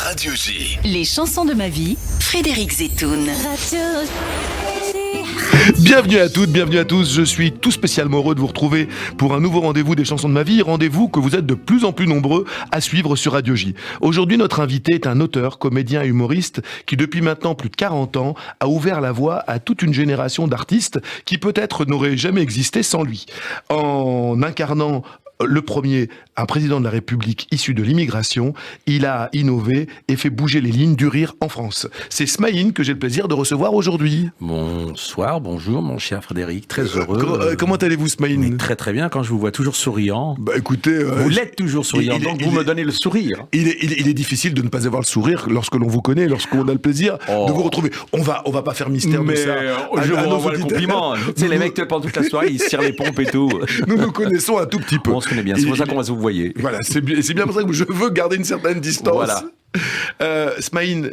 Radio J. Les chansons de ma vie, Frédéric Zetoun. Bienvenue à toutes, bienvenue à tous. Je suis tout spécialement heureux de vous retrouver pour un nouveau rendez-vous des chansons de ma vie. Rendez-vous que vous êtes de plus en plus nombreux à suivre sur Radio J. Aujourd'hui, notre invité est un auteur, comédien et humoriste qui, depuis maintenant plus de 40 ans, a ouvert la voie à toute une génération d'artistes qui peut-être n'auraient jamais existé sans lui. En incarnant le premier, un président de la République issu de l'immigration, il a innové et fait bouger les lignes du rire en France. C'est Smaïn que j'ai le plaisir de recevoir aujourd'hui. Bonsoir, bonjour mon cher Frédéric, très heureux. Comment allez-vous, Smaïn ? Mais très très bien, quand je vous vois toujours souriant. Bah écoutez... vous l'êtes toujours souriant, donc vous me donnez le sourire. Il est difficile de ne pas avoir le sourire lorsque l'on vous connaît, lorsqu'on a le plaisir de vous retrouver. On va pas faire mystère de ça. Je vous renvoie le compliment. Tu sais, les mecs pendant toute la soirée, ils se tirent les pompes et tout. Nous nous connaissons un tout petit peu. On se connaît bien, c'est pour ça qu'on va se vous voyer. Voilà, c'est bien pour ça que je veux garder une certaine distance. Voilà. Smaïn,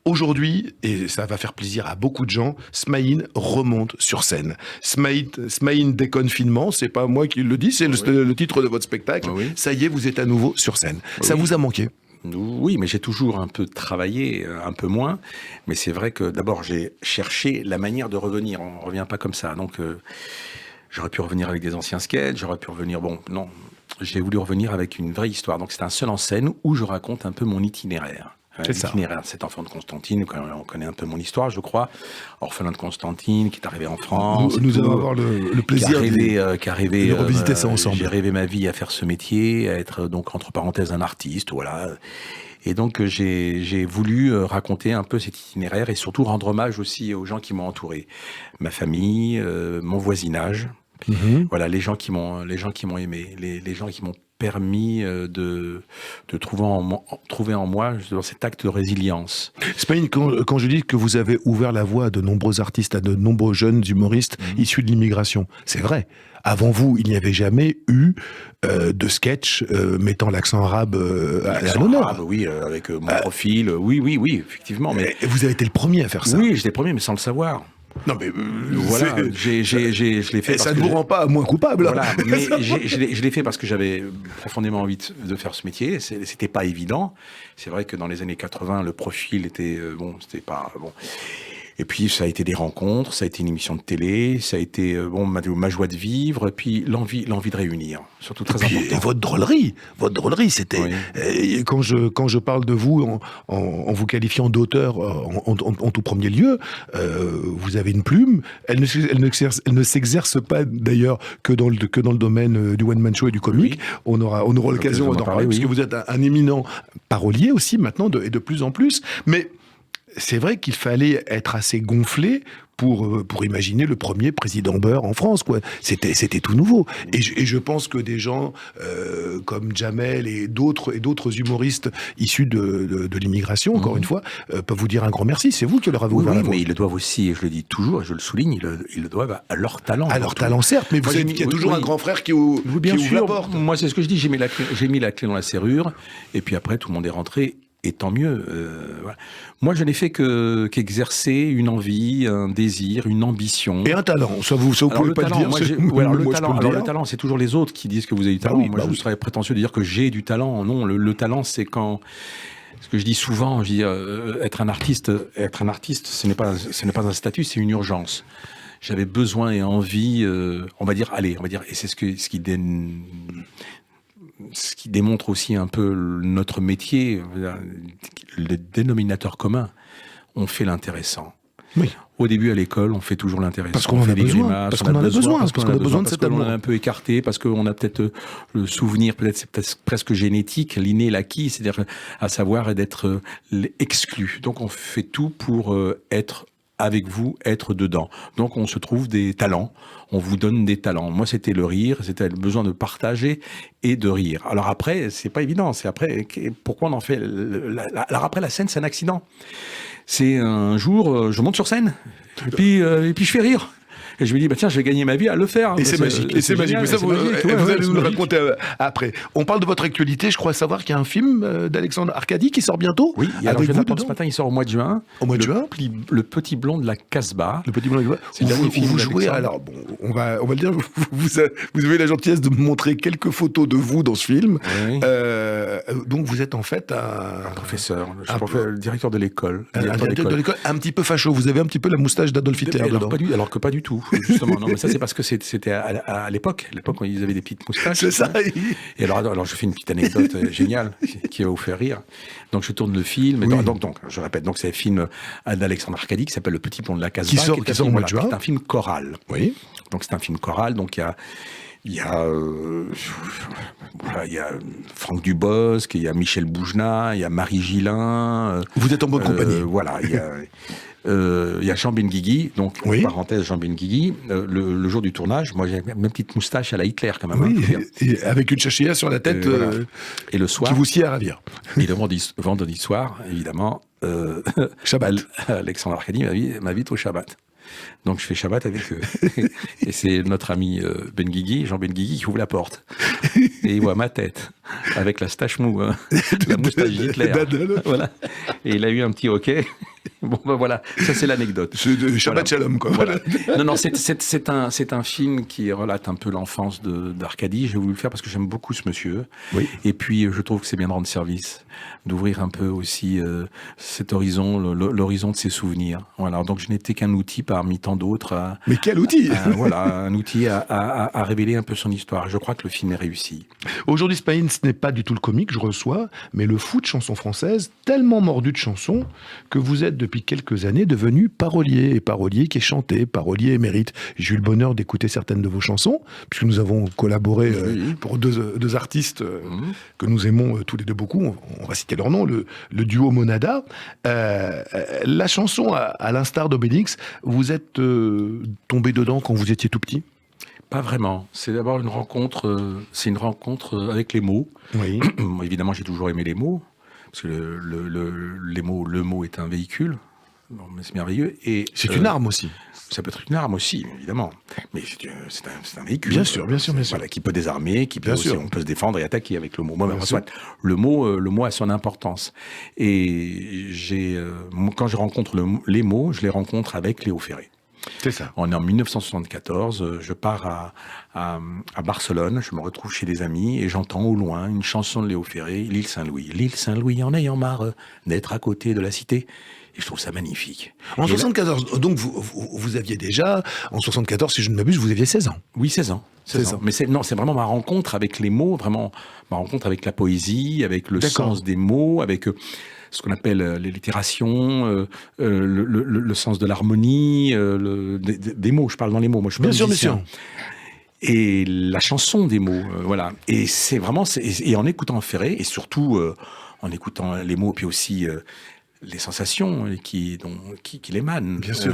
aujourd'hui, et ça va faire plaisir à beaucoup de gens, Smaïn remonte sur scène. Smaïn déconfinement, c'est pas moi qui le dis, c'est le titre de votre spectacle. Oui. Ça y est, vous êtes à nouveau sur scène. Oui. Ça vous a manqué ? Oui, mais j'ai toujours un peu travaillé, un peu moins. Mais c'est vrai que d'abord, j'ai cherché la manière de revenir. On ne revient pas comme ça. Donc, j'aurais pu revenir avec des anciens sketchs, j'aurais pu revenir... Bon, non, j'ai voulu revenir avec une vraie histoire. Donc, c'est un seul en scène où je raconte un peu mon itinéraire. L'itinéraire de cet enfant de Constantine, on connaît un peu mon histoire, je crois. Orphelin de Constantine, qui est arrivé en France. Nous allons avoir le plaisir de revisiter ça ensemble. J'ai rêvé ma vie à faire ce métier, à être donc entre parenthèses un artiste, voilà. Et donc j'ai voulu raconter un peu cet itinéraire et surtout rendre hommage aussi aux gens qui m'ont entouré, ma famille, mon voisinage. Voilà, les gens qui m'ont aimé, les gens qui m'ont permis de trouver en moi cet acte de résilience. Smaïn, quand je dis que vous avez ouvert la voie à de nombreux artistes, à de nombreux jeunes humoristes issus de l'immigration, c'est vrai. Avant vous, il n'y avait jamais eu de sketch mettant l'accent arabe à l'honneur. Oui, avec mon profil, oui, effectivement. Mais vous avez été le premier à faire ça. Oui, j'étais le premier, mais sans le savoir. Non mais voilà, je l'ai fait. Ça ne vous rend pas moins coupable. Voilà, mais je l'ai fait parce que j'avais profondément envie de faire ce métier. C'était pas évident. C'est vrai que dans les années 80, le profil était c'était pas bon. Et puis ça a été des rencontres, ça a été une émission de télé, ça a été ma joie de vivre, et puis l'envie de réunir, surtout très important. Et votre drôlerie, c'était quand je parle de vous en vous qualifiant d'auteur en tout premier lieu, vous avez une plume. Elle ne s'exerce pas d'ailleurs que dans le domaine du one man show et du comique. Oui. On aura l'occasion d'en parler puisque vous êtes un éminent parolier aussi maintenant et de plus en plus, mais c'est vrai qu'il fallait être assez gonflé pour imaginer le premier président beurre en France, quoi. C'était tout nouveau. Et je pense que des gens comme Jamel et d'autres humoristes issus de l'immigration, encore une fois, peuvent vous dire un grand merci. C'est vous qui leur avez ouvert la voie. Mais ils le doivent aussi, et je le dis toujours, et je le souligne, ils le doivent à leur talent. À leur talent, certes, mais vous savez qu'il y a toujours un grand frère qui ouvre la porte. Moi, c'est ce que je dis, j'ai mis la clé dans la serrure, et puis après, tout le monde est rentré. Et tant mieux. Voilà. Moi, je n'ai fait qu'exercer une envie, un désir, une ambition. Et un talent. Ça vous pouvez pas talent, le dire. Le talent, c'est toujours les autres qui disent que vous avez du talent. Moi, je serais prétentieux de dire que j'ai du talent. Non, le talent, c'est quand... Ce que je dis souvent, être un artiste, ce n'est pas un statut, c'est une urgence. J'avais besoin et envie, on va dire, et c'est ce qui démontre aussi un peu notre métier, le dénominateur commun. On fait l'intéressant. Oui. Au début, à l'école, on fait toujours l'intéressant. Parce qu'on en a besoin. Parce qu'on a besoin de cet amour. Parce qu'on a un peu écarté, parce qu'on a peut-être le souvenir, c'est peut-être presque génétique, l'inné, l'acquis, c'est-à-dire à savoir d'être exclu. Donc on fait tout pour être avec vous, être dedans. Donc on se trouve des talents, on vous donne des talents. Moi c'était le rire, c'était le besoin de partager et de rire. Alors après, c'est pas évident, c'est après, pourquoi on en fait... Alors après la scène, c'est un accident. C'est un jour, je monte sur scène, et puis je fais rire. Et je me dis, tiens, je vais gagner ma vie à le faire. Et c'est magique. Et c'est magique. Mais ça, vous allez nous le raconter après. On parle de votre actualité. Je crois savoir qu'il y a un film d'Alexandre Arcadi qui sort bientôt. Oui, alors je l'apprends ce matin, il sort au mois de juin. Au mois de juin. Le Petit Blond de la Casbah. Le Petit Blond de la Casbah. C'est le dernier film vous jouez, alors, bon, on va le dire, vous avez la gentillesse de me montrer quelques photos de vous dans ce film. Oui. Donc vous êtes en fait un professeur, le directeur de l'école. Un directeur de l'école un petit peu facho. Vous avez un petit peu la moustache d'Adolf Hitler dedans. Alors que pas du tout, justement. Non, mais ça c'est parce que c'était à l'époque. À l'époque, ils avaient des petites moustaches. C'est ça. Et alors je fais une petite anecdote géniale qui va vous faire rire. Donc je tourne le film. Oui. Donc je répète, donc c'est un film d'Alexandre Arcadi qui s'appelle Le Petit Blond de la Casbah, qui sort au mois de juin. C'est un film choral. Oui. Donc c'est un film choral. Donc il y a Franck Dubosc, il y a Michel Boujna, il y a Marie Gillin. Vous êtes en bonne compagnie. Voilà, il y a Jean Benguigui, donc parenthèse Jean Benguigui. Le jour du tournage, moi j'ai ma petite moustache à la Hitler quand même. Oui, et avec une chachia sur la tête, voilà. Et le soir, qui vous sied à ravir. Et le vendredi soir, évidemment, Shabbat. Alexandre Arcadi m'invite au Shabbat. Donc je fais Shabbat avec eux. Et c'est notre ami Benguigui, Jean Benguigui, qui ouvre la porte. Et il voit ma tête, avec la stache mou, la moustache Hitler. Voilà. Et il a eu un petit hoquet. Bon, ben voilà, ça c'est l'anecdote. Shabbat Shalom, quoi. Voilà. Non, c'est un film qui relate un peu l'enfance d'Arcadi. J'ai voulu le faire parce que j'aime beaucoup ce monsieur. Oui. Et puis, je trouve que c'est bien de rendre service, d'ouvrir un peu aussi cet horizon, l'horizon de ses souvenirs. Voilà. Donc, je n'étais qu'un outil parmi tant d'autres. Mais quel outil Voilà, un outil à révéler un peu son histoire. Je crois que le film est réussi. Aujourd'hui, Spaheen, ce n'est pas du tout le comique, je reçois, mais le fou de chansons françaises, tellement mordu de chansons que vous êtes depuis quelques années devenu parolier, et parolier qui est chanté, parolier émérite. J'ai eu le bonheur d'écouter certaines de vos chansons, puisque nous avons collaboré pour deux artistes que nous aimons tous les deux beaucoup, on va citer leur nom, le duo Monada. La chanson, à l'instar d'Obélix, vous êtes tombé dedans quand vous étiez tout petit ? Pas vraiment. C'est d'abord une rencontre, avec les mots. Oui. Évidemment, j'ai toujours aimé les mots, parce que le mot est un véhicule. Bon, mais c'est merveilleux. Et c'est une arme aussi. Ça peut être une arme aussi, évidemment. Mais c'est un véhicule. Bien sûr. Voilà, qui peut désarmer, qui peut aussi, on peut se défendre et attaquer avec le mot. Moi, soit, le mot a son importance. Et quand je rencontre les mots, je les rencontre avec Léo Ferré. C'est ça. On est en 1974, je pars à Barcelone, je me retrouve chez des amis et j'entends au loin une chanson de Léo Ferré, L'île Saint-Louis. L'île Saint-Louis en ayant marre d'être à côté de la cité. Et je trouve ça magnifique. En 74, donc vous aviez déjà, en 74, si je ne m'abuse, vous aviez 16 ans. Oui, 16 ans. 16 ans. Mais c'est vraiment ma rencontre avec les mots, vraiment ma rencontre avec la poésie, avec le sens des mots, avec ce qu'on appelle l'allitération, le sens de l'harmonie, des mots. Je parle dans les mots. Moi, je suis pas musicien. Bien sûr. Et la chanson des mots, voilà. Et c'est vraiment, et en écoutant Ferré, et surtout en écoutant les mots, puis aussi les sensations qui l'émanent. Bien sûr.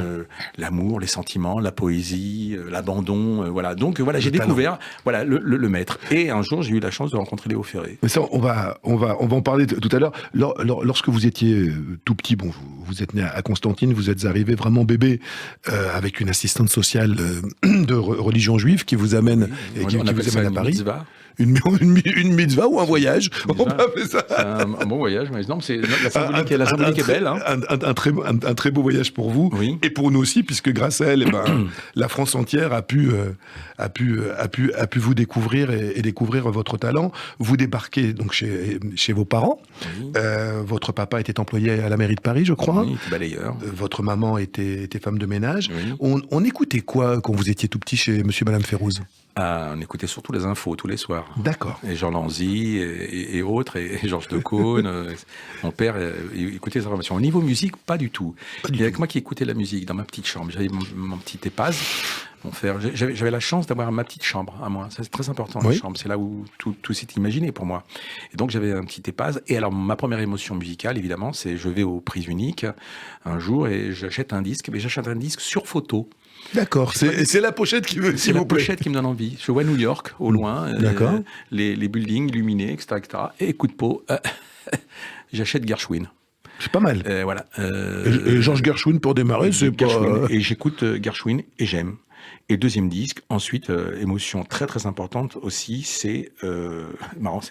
L'amour, les sentiments, la poésie, l'abandon, voilà. Donc voilà, j'ai découvert le maître. Et un jour, j'ai eu la chance de rencontrer Léo Ferré. Mais ça, on va en parler tout à l'heure. Lorsque vous étiez tout petit, bon, vous êtes né à Constantine, vous êtes arrivé vraiment bébé avec une assistante sociale de religion juive qui vous amène, qui vous amène à Paris. Mitzvah. Une mitzvah ou un voyage, on peut appeler ça. C'est un bon voyage, mais non, la symbolique est belle. Hein. Un très beau voyage pour vous, et pour nous aussi, puisque grâce à elle, la France entière a pu vous découvrir et découvrir votre talent. Vous débarquez donc chez vos parents. Oui. Votre papa était employé à la mairie de Paris, je crois. Oui, balayeur. Votre maman était femme de ménage. Oui. On écoutait quoi quand vous étiez tout petit chez Monsieur et Madame Férouz ? On écoutait surtout les infos tous les soirs. D'accord. Et Jean Lanzy et autres, et Georges Decaune. Mon père écoutait les informations. Au niveau musique, pas du tout. Il y avait que moi qui écoutais la musique dans ma petite chambre. J'avais mon petit EPAS. Mon frère, j'avais la chance d'avoir ma petite chambre à moi. Ça, c'est très important, la chambre. C'est là où tout s'est imaginé pour moi. Et donc, j'avais un petit EPAS. Et alors, ma première émotion musicale, évidemment, c'est je vais aux prises uniques un jour et j'achète un disque. Mais j'achète un disque sur photo. D'accord, c'est la pochette qui veut. C'est la pochette qui me donne envie. Je vois New York au loin, les buildings illuminés, etc. Et coup de peau, j'achète Gershwin. C'est pas mal. Voilà. Et Georges Gershwin pour démarrer, c'est pas... Et j'écoute Gershwin et j'aime. Et deuxième disque, ensuite, émotion très très importante aussi, c'est marrant,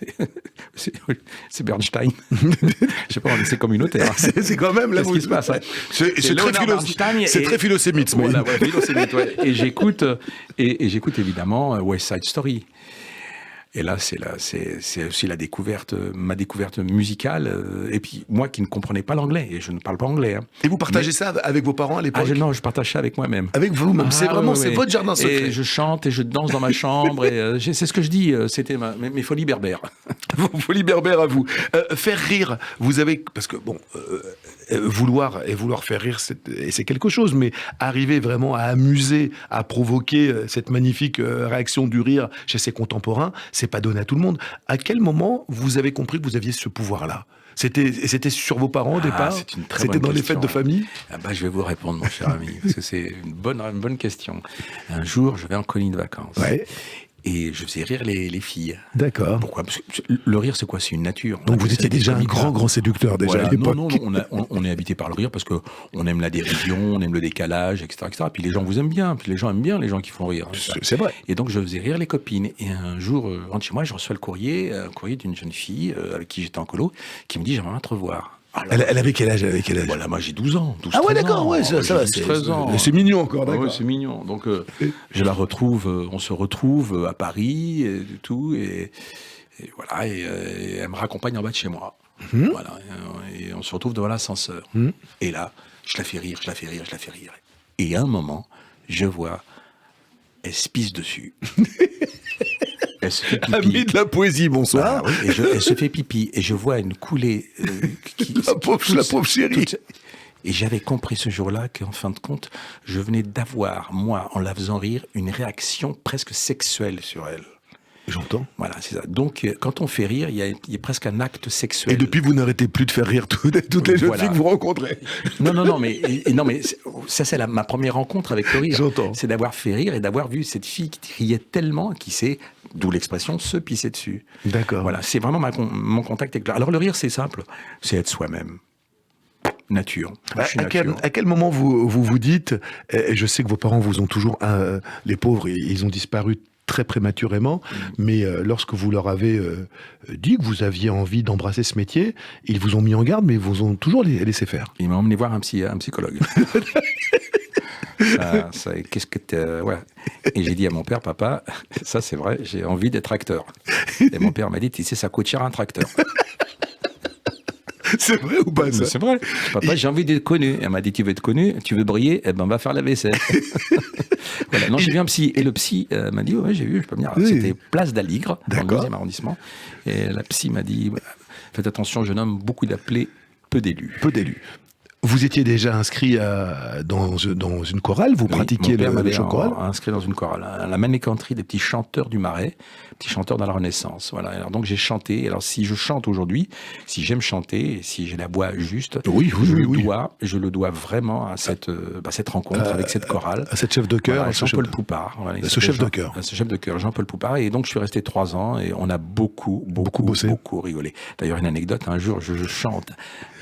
c'est Bernstein. Je sais pas, c'est communautaire. C'est quand même là. Qu'est-ce qui se passe, hein? C'est très philosémite. Voilà, philosémite, ouais. Et j'écoute évidemment West Side Story. Et là, c'est aussi ma découverte musicale. Et puis, moi qui ne comprenais pas l'anglais, et je ne parle pas anglais. Hein. Et vous partagez ça avec vos parents à l'époque? Non, je partage ça avec moi-même. Avec vous-même, c'est vraiment, c'est votre jardin secret. Et je chante et je danse dans ma chambre. Et c'est ce que je dis, c'était mes folies berbères. Vos folies berbères à vous. Faire rire, vous avez... Parce que, bon... vouloir faire rire, c'est quelque chose, mais arriver vraiment à amuser, à provoquer cette magnifique réaction du rire chez ses contemporains, c'est pas donné à tout le monde. À quel moment vous avez compris que vous aviez ce pouvoir-là? C'était sur vos parents au départ? C'était dans les fêtes de famille? Je vais vous répondre, mon cher ami, parce que c'est une bonne question. Un jour, je vais en colonie de vacances. Ouais. Et je faisais rire les filles. D'accord. Pourquoi? Parce que le rire, c'est quoi? C'est une nature. Donc vous étiez déjà un grand séducteur déjà à l'époque. Non, on est habité par le rire parce que on aime la dérision, on aime le décalage, etc. Puis les gens vous aiment bien, puis les gens aiment bien les gens qui font rire. C'est vrai. Et donc je faisais rire les copines. Et un jour, je rentre chez moi, je reçois un courrier d'une jeune fille avec qui j'étais en colo, qui me dit j'aimerais te revoir. Alors, elle avait quel âge? Voilà, moi j'ai 12 ans. 12, ah ouais, d'accord, ouais, ça va. 13 ans. C'est mignon encore, d'accord. Ouais, c'est mignon. Donc je la retrouve, on se retrouve à Paris et tout, et voilà, et elle me raccompagne en bas de chez moi. Voilà, et on se retrouve devant l'ascenseur. Et là, je la fais rire. Et à un moment, je vois, elle se pisse dessus. Elle se fait pipi. Ami de la poésie, bonsoir. Ah, oui, elle se fait pipi, et je vois une coulée. La pauvre chérie. Et j'avais compris ce jour-là qu'en fin de compte, je venais d'avoir, moi, en la faisant rire, une réaction presque sexuelle sur elle. J'entends. Voilà, c'est ça. Donc, quand on fait rire, il y a presque un acte sexuel. Et depuis, vous n'arrêtez plus de faire rire toutes les jeunes filles que vous rencontrez. Non, mais ça, c'est ma première rencontre avec le rire. J'entends. C'est d'avoir fait rire et d'avoir vu cette fille qui riait tellement, qui s'est, d'où l'expression, se pisser dessus. D'accord. Voilà, c'est vraiment mon contact avec le rire. Alors, le rire, c'est simple, c'est être soi-même. Nature. À quel moment vous dites, et je sais que vos parents vous ont toujours, les pauvres, ils ont disparu très prématurément, mais lorsque vous leur avez dit que vous aviez envie d'embrasser ce métier, ils vous ont mis en garde, mais ils vous ont toujours laissé faire. Ils m'ont emmené voir un psychologue. Qu'est-ce que ouais. Et j'ai dit à mon père, papa, ça c'est vrai, j'ai envie d'être acteur. Et mon père m'a dit, tu sais, ça coûte cher un tracteur. C'est vrai ou pas ça? C'est vrai. Papa, j'ai envie d'être connu. Elle m'a dit, tu veux être connu, tu veux briller, eh ben, va faire la vaisselle. Voilà. Non, j'ai vu un psy. Et le psy m'a dit, ouais, j'ai vu, je peux venir. Oui. C'était Place d'Aligre, dans le 2e arrondissement. Et la psy m'a dit, faites attention, jeune homme, beaucoup d'appelés, peu d'élus. Peu d'élus. Vous étiez déjà inscrit dans une chorale, vous pratiquiez le chant choral? Inscrit dans une chorale, à la manécanterie des petits chanteurs du Marais, petits chanteurs dans la Renaissance. Voilà. Alors donc j'ai chanté. Alors si je chante aujourd'hui, si j'aime chanter, et si j'ai la voix juste, je le dois vraiment à cette rencontre avec cette chorale, à cette chef de chœur, voilà, Jean-Paul Poupard. Voilà, ce chef de chœur. Ce chef de chœur, Jean-Paul Poupard. Et donc je suis resté 3 ans et on a beaucoup rigolé. D'ailleurs une anecdote, un jour je chante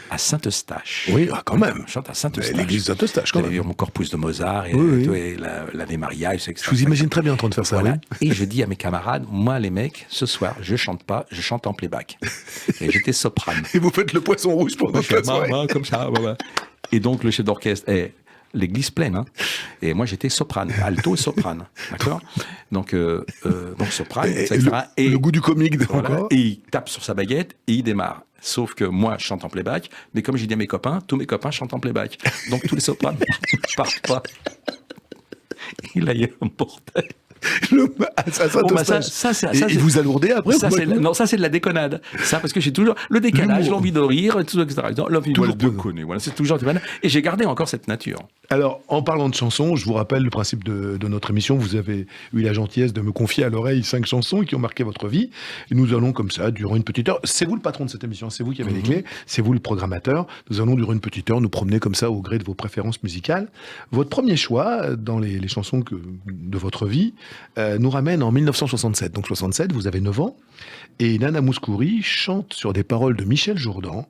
à Saint-Eustache. Oui, quand même. Je chante à Saint-Eustache. L'église de Saint-Eustache, quand même. J'avais vu mon Corpus de Mozart et l'Ave Maria, etc. Je vous imagine très bien en train de faire ça. Voilà. Oui. Et je dis à mes camarades, moi, les mecs, ce soir, je chante pas, je chante en playback. Et j'étais soprane. Et vous faites le poisson rouge pendant toute la soirée. Comme ça. Et donc, le chef d'orchestre l'église pleine, hein. Et moi j'étais soprane, alto et soprane, d'accord. Donc soprane, etc. Et le goût du comique, voilà, et il tape sur sa baguette et il démarre. Sauf que moi je chante en playback, mais comme j'ai dit à mes copains, tous mes copains chantent en playback. Donc tous les sopranes partent pas. Il a eu un bordel. Et vous alourdez après? Non, ça c'est de la déconnade. Ça, parce que j'ai toujours le décalage, l'envie de rire, etc. L'envie de déconner. Voilà, c'est toujours. Et j'ai gardé encore cette nature. Alors, en parlant de chansons, je vous rappelle le principe de notre émission. Vous avez eu la gentillesse de me confier à l'oreille 5 chansons qui ont marqué votre vie. Et nous allons comme ça, durant une petite heure. C'est vous le patron de cette émission, c'est vous qui avez les clés, c'est vous le programmateur. Nous allons, durant une petite heure, nous promener comme ça au gré de vos préférences musicales. Votre premier choix dans les chansons de votre vie, nous ramène en 1967. Donc 67, vous avez 9 ans, et Nana Mouskouri chante sur des paroles de Michel Jourdan,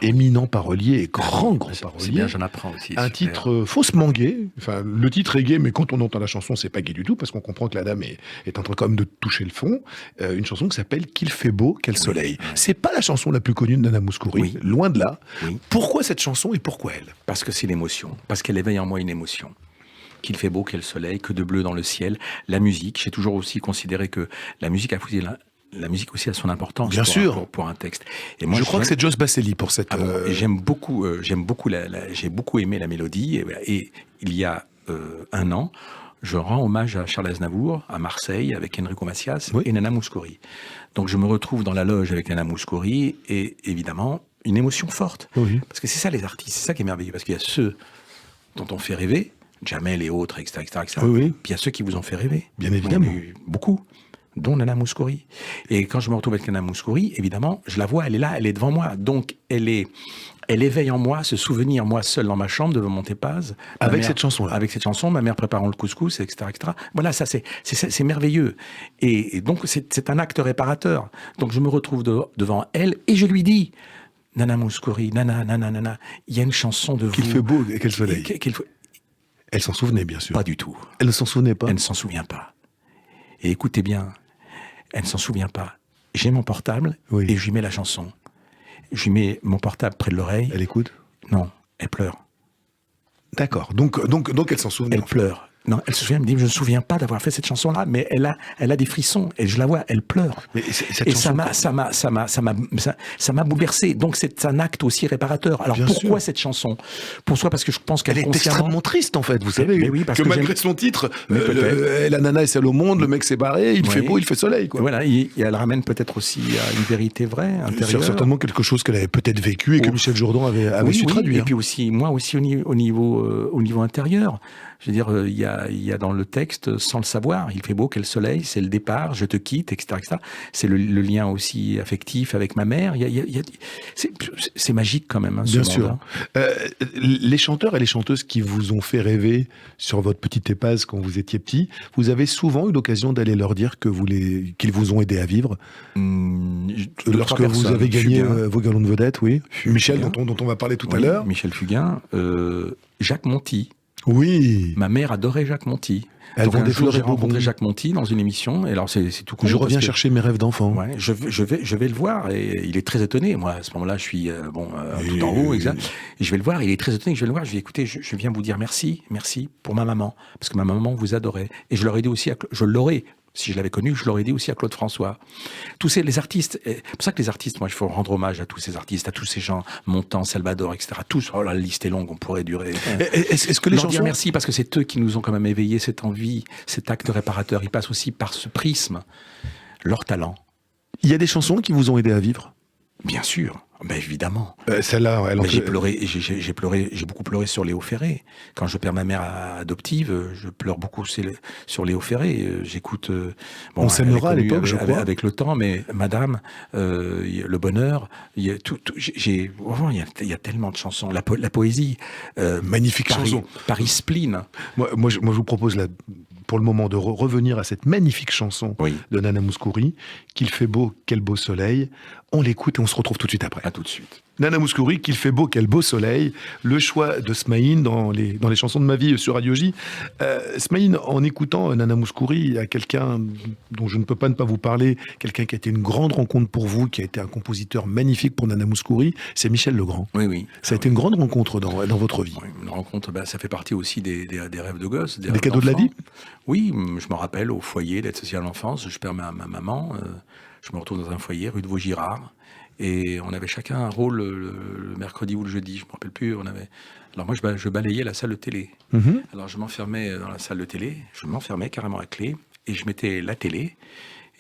éminent parolier et grand parolier. C'est bien, j'en apprends aussi. Un titre faussement gay. Enfin, le titre est gay, mais quand on entend la chanson, c'est pas gay du tout, parce qu'on comprend que la dame est en train quand même de toucher le fond. Une chanson qui s'appelle Qu'il fait beau, quel soleil. C'est pas la chanson la plus connue de Nana Mouskouri, loin de là. Oui. Pourquoi cette chanson et pourquoi elle? Parce que c'est l'émotion, parce qu'elle éveille en moi une émotion. Qu'il fait beau, quel soleil, que de bleu dans le ciel. La musique, j'ai toujours aussi considéré que la musique aussi a son importance. Bien sûr. Pour un texte. Et moi, je crois que c'est Jos Basselli pour cette... et j'aime beaucoup j'ai beaucoup aimé la mélodie. Et il y a 1 an, je rends hommage à Charles Aznavour, à Marseille, avec Enrico Macias et Nana Mouskouri. Donc je me retrouve dans la loge avec Nana Mouskouri et évidemment, une émotion forte. Oui. Parce que c'est ça les artistes, c'est ça qui est merveilleux. Parce qu'il y a ceux dont on fait rêver, Jamel et autres, etc. Oui. Puis il y a ceux qui vous ont fait rêver. Bien évidemment. Il y en a eu beaucoup, dont Nana Mouskouri. Et quand je me retrouve avec Nana Mouskouri, évidemment, je la vois, elle est là, elle est devant moi. Donc elle éveille en moi ce souvenir, moi seul dans ma chambre devant Montépaz. Avec cette chanson-là. Avec cette chanson, ma mère préparant le couscous, etc. Voilà, ça c'est merveilleux. Et donc c'est un acte réparateur. Donc je me retrouve devant elle et je lui dis, Nana Mouskouri, Nana, il y a une chanson de vous. Qu'il fait beau, quel soleil. Elle s'en souvenait, bien sûr. Pas du tout. Elle ne s'en souvenait pas. Elle ne s'en souvient pas. Et écoutez bien, elle ne s'en souvient pas. J'ai mon portable et je lui mets la chanson. Je lui mets mon portable près de l'oreille. Elle écoute? Non, elle pleure. D'accord. Donc elle s'en souvenait. Elle pleure. Non, elle se souvient, elle me dit, je ne me souviens pas d'avoir fait cette chanson-là, mais elle a des frissons, et je la vois, elle pleure. Mais et ça m'a bouleversé. Donc c'est un acte aussi réparateur. Alors pourquoi cette chanson? Parce que je pense qu'elle est extrêmement triste, en fait, vous savez. Mais oui, parce que malgré son titre, la nana est seule au monde, le mec s'est barré, il fait beau, il fait soleil, quoi. Voilà, et elle ramène peut-être aussi à une vérité vraie, intérieure. C'est certainement quelque chose qu'elle avait peut-être vécu et que Michel Jourdan avait su traduire. Et puis aussi, moi aussi au niveau intérieur. Je veux dire, il y a dans le texte, sans le savoir, il fait beau, quel soleil, c'est le départ, je te quitte, etc. C'est le lien aussi affectif avec ma mère. C'est magique quand même. Hein, bien sûr. Les chanteurs et les chanteuses qui vous ont fait rêver sur votre petite Épaz quand vous étiez petit, vous avez souvent eu l'occasion d'aller leur dire qu'ils vous ont aidé à vivre. Lorsque vous avez gagné vos galons de vedette, oui. Michel, dont on va parler tout à l'heure. Michel Fugain, Jacques Monty. Oui. Ma mère adorait Jacques Monty. Donc un jour, j'ai rencontré Jacques Monty dans une émission. Et alors c'est tout con. Je reviens chercher mes rêves d'enfant. Ouais, je vais le voir et il est très étonné. Moi, à ce moment-là, je suis tout en haut, exact. Et je vais le voir. Il est très étonné que je vais le voir. Je lui dis, écoutez, je viens vous dire merci pour ma maman, parce que ma maman vous adorait. Et je l'aurais dit aussi, si je l'avais connu, je l'aurais dit aussi à Claude François. Les artistes, c'est pour ça que les artistes, moi, il faut rendre hommage à tous ces artistes, à tous ces gens, Montand, Salvador, etc. Tous, la liste est longue, on pourrait durer. Est-ce que les gens dire merci parce que c'est eux qui nous ont quand même éveillé cette envie, cet acte réparateur. Ils passent aussi par ce prisme, leur talent. Il y a des chansons qui vous ont aidé à vivre? Bien sûr. Ben évidemment. Celle-là, j'ai beaucoup pleuré sur Léo Ferré. Quand je perds ma mère adoptive, je pleure beaucoup sur Léo Ferré. J'écoute. On s'aimera à l'époque, je crois. Avec le temps, mais Madame, le bonheur, il y a tout. Il y a tellement de chansons. La poésie. Magnifique chanson. Paris Spleen. Moi, je vous propose pour le moment de revenir à cette magnifique chanson de Nana Mouskouri, Qu'il fait beau, quel beau soleil. On l'écoute et on se retrouve tout de suite après. À tout de suite. Nana Mouskouri, Qu'il fait beau, quel beau soleil. Le choix de Smaïn dans les chansons de ma vie sur Radio J. Smaïn, en écoutant Nana Mouskouri, il y a quelqu'un dont je ne peux pas ne pas vous parler, quelqu'un qui a été une grande rencontre pour vous, qui a été un compositeur magnifique pour Nana Mouskouri, c'est Michel Legrand. Oui. Ça a été une grande rencontre dans votre vie. Oui, une rencontre, ça fait partie aussi des rêves de gosse. Des cadeaux de la vie? Oui, je me rappelle au foyer d'aide sociale à l'enfance, je perds ma maman, je me retrouve dans un foyer rue de Vaugirard. Et on avait chacun un rôle le mercredi ou le jeudi, je ne me rappelle plus. Alors moi, je balayais la salle de télé. Mm-hmm. Alors je m'enfermais dans la salle de télé, je m'enfermais carrément à clé, et je mettais la télé.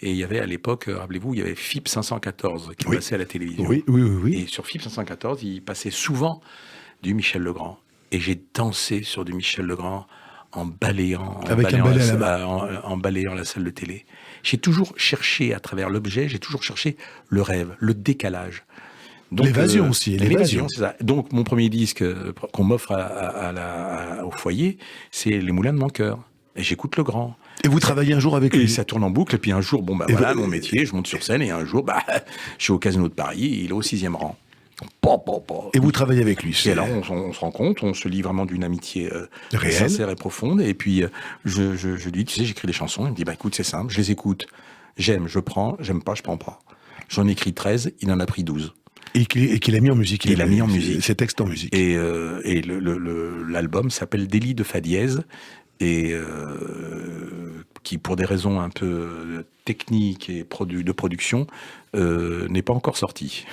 Et il y avait à l'époque, rappelez-vous, il y avait FIP 514 qui passait à la télévision. Oui. Et sur FIP 514, il passait souvent du Michel Legrand. Et j'ai dansé sur du Michel Legrand en balayant la salle de télé. J'ai toujours cherché, à travers l'objet, le rêve, le décalage. Donc, l'évasion aussi. L'évasion, c'est ça. Donc, mon premier disque qu'on m'offre au foyer, c'est Les Moulins de mon cœur. Et j'écoute Legrand. Et vous travaillez un jour avec lui? Et ça tourne en boucle, et puis un jour, voilà, mon métier, je monte sur scène, et un jour, je suis au Casino de Paris, il est au 6e rang. Et vous travaillez avec lui? Et alors, on se rencontre, on se lie vraiment d'une amitié réelle, sincère et profonde, et puis je lui dis, tu sais, j'écris des chansons, il me dit, écoute, c'est simple, je les écoute, j'aime, je prends, j'aime pas, je prends pas. J'en ai écrit 13, il en a pris 12. Et qu'il a mis en musique. Il a mis en musique. Ses textes en musique. Et l'album s'appelle Délit de Fa dièse, et qui, pour des raisons un peu techniques et de production, n'est pas encore sorti.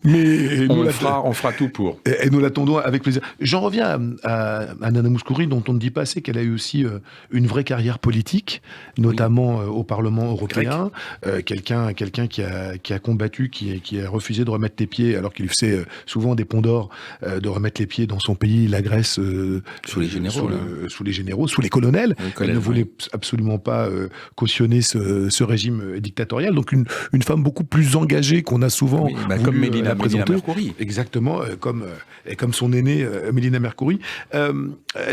Mais on fera tout pour. Et nous l'attendons avec plaisir. J'en reviens à Nana Mouskouri, dont on ne dit pas assez qu'elle a eu aussi une vraie carrière politique, notamment au Parlement européen. Quelqu'un qui a combattu, qui a refusé de remettre les pieds, alors qu'il faisait souvent des ponts d'or, de remettre les pieds dans son pays, la Grèce, sous les généraux, sous les colonels. Elle ne voulait oui. absolument pas cautionner ce régime dictatorial. Donc une femme beaucoup plus engagée qu'on a souvent comme Mélina Mercouri. Exactement, comme son aînée Mélina Mercouri.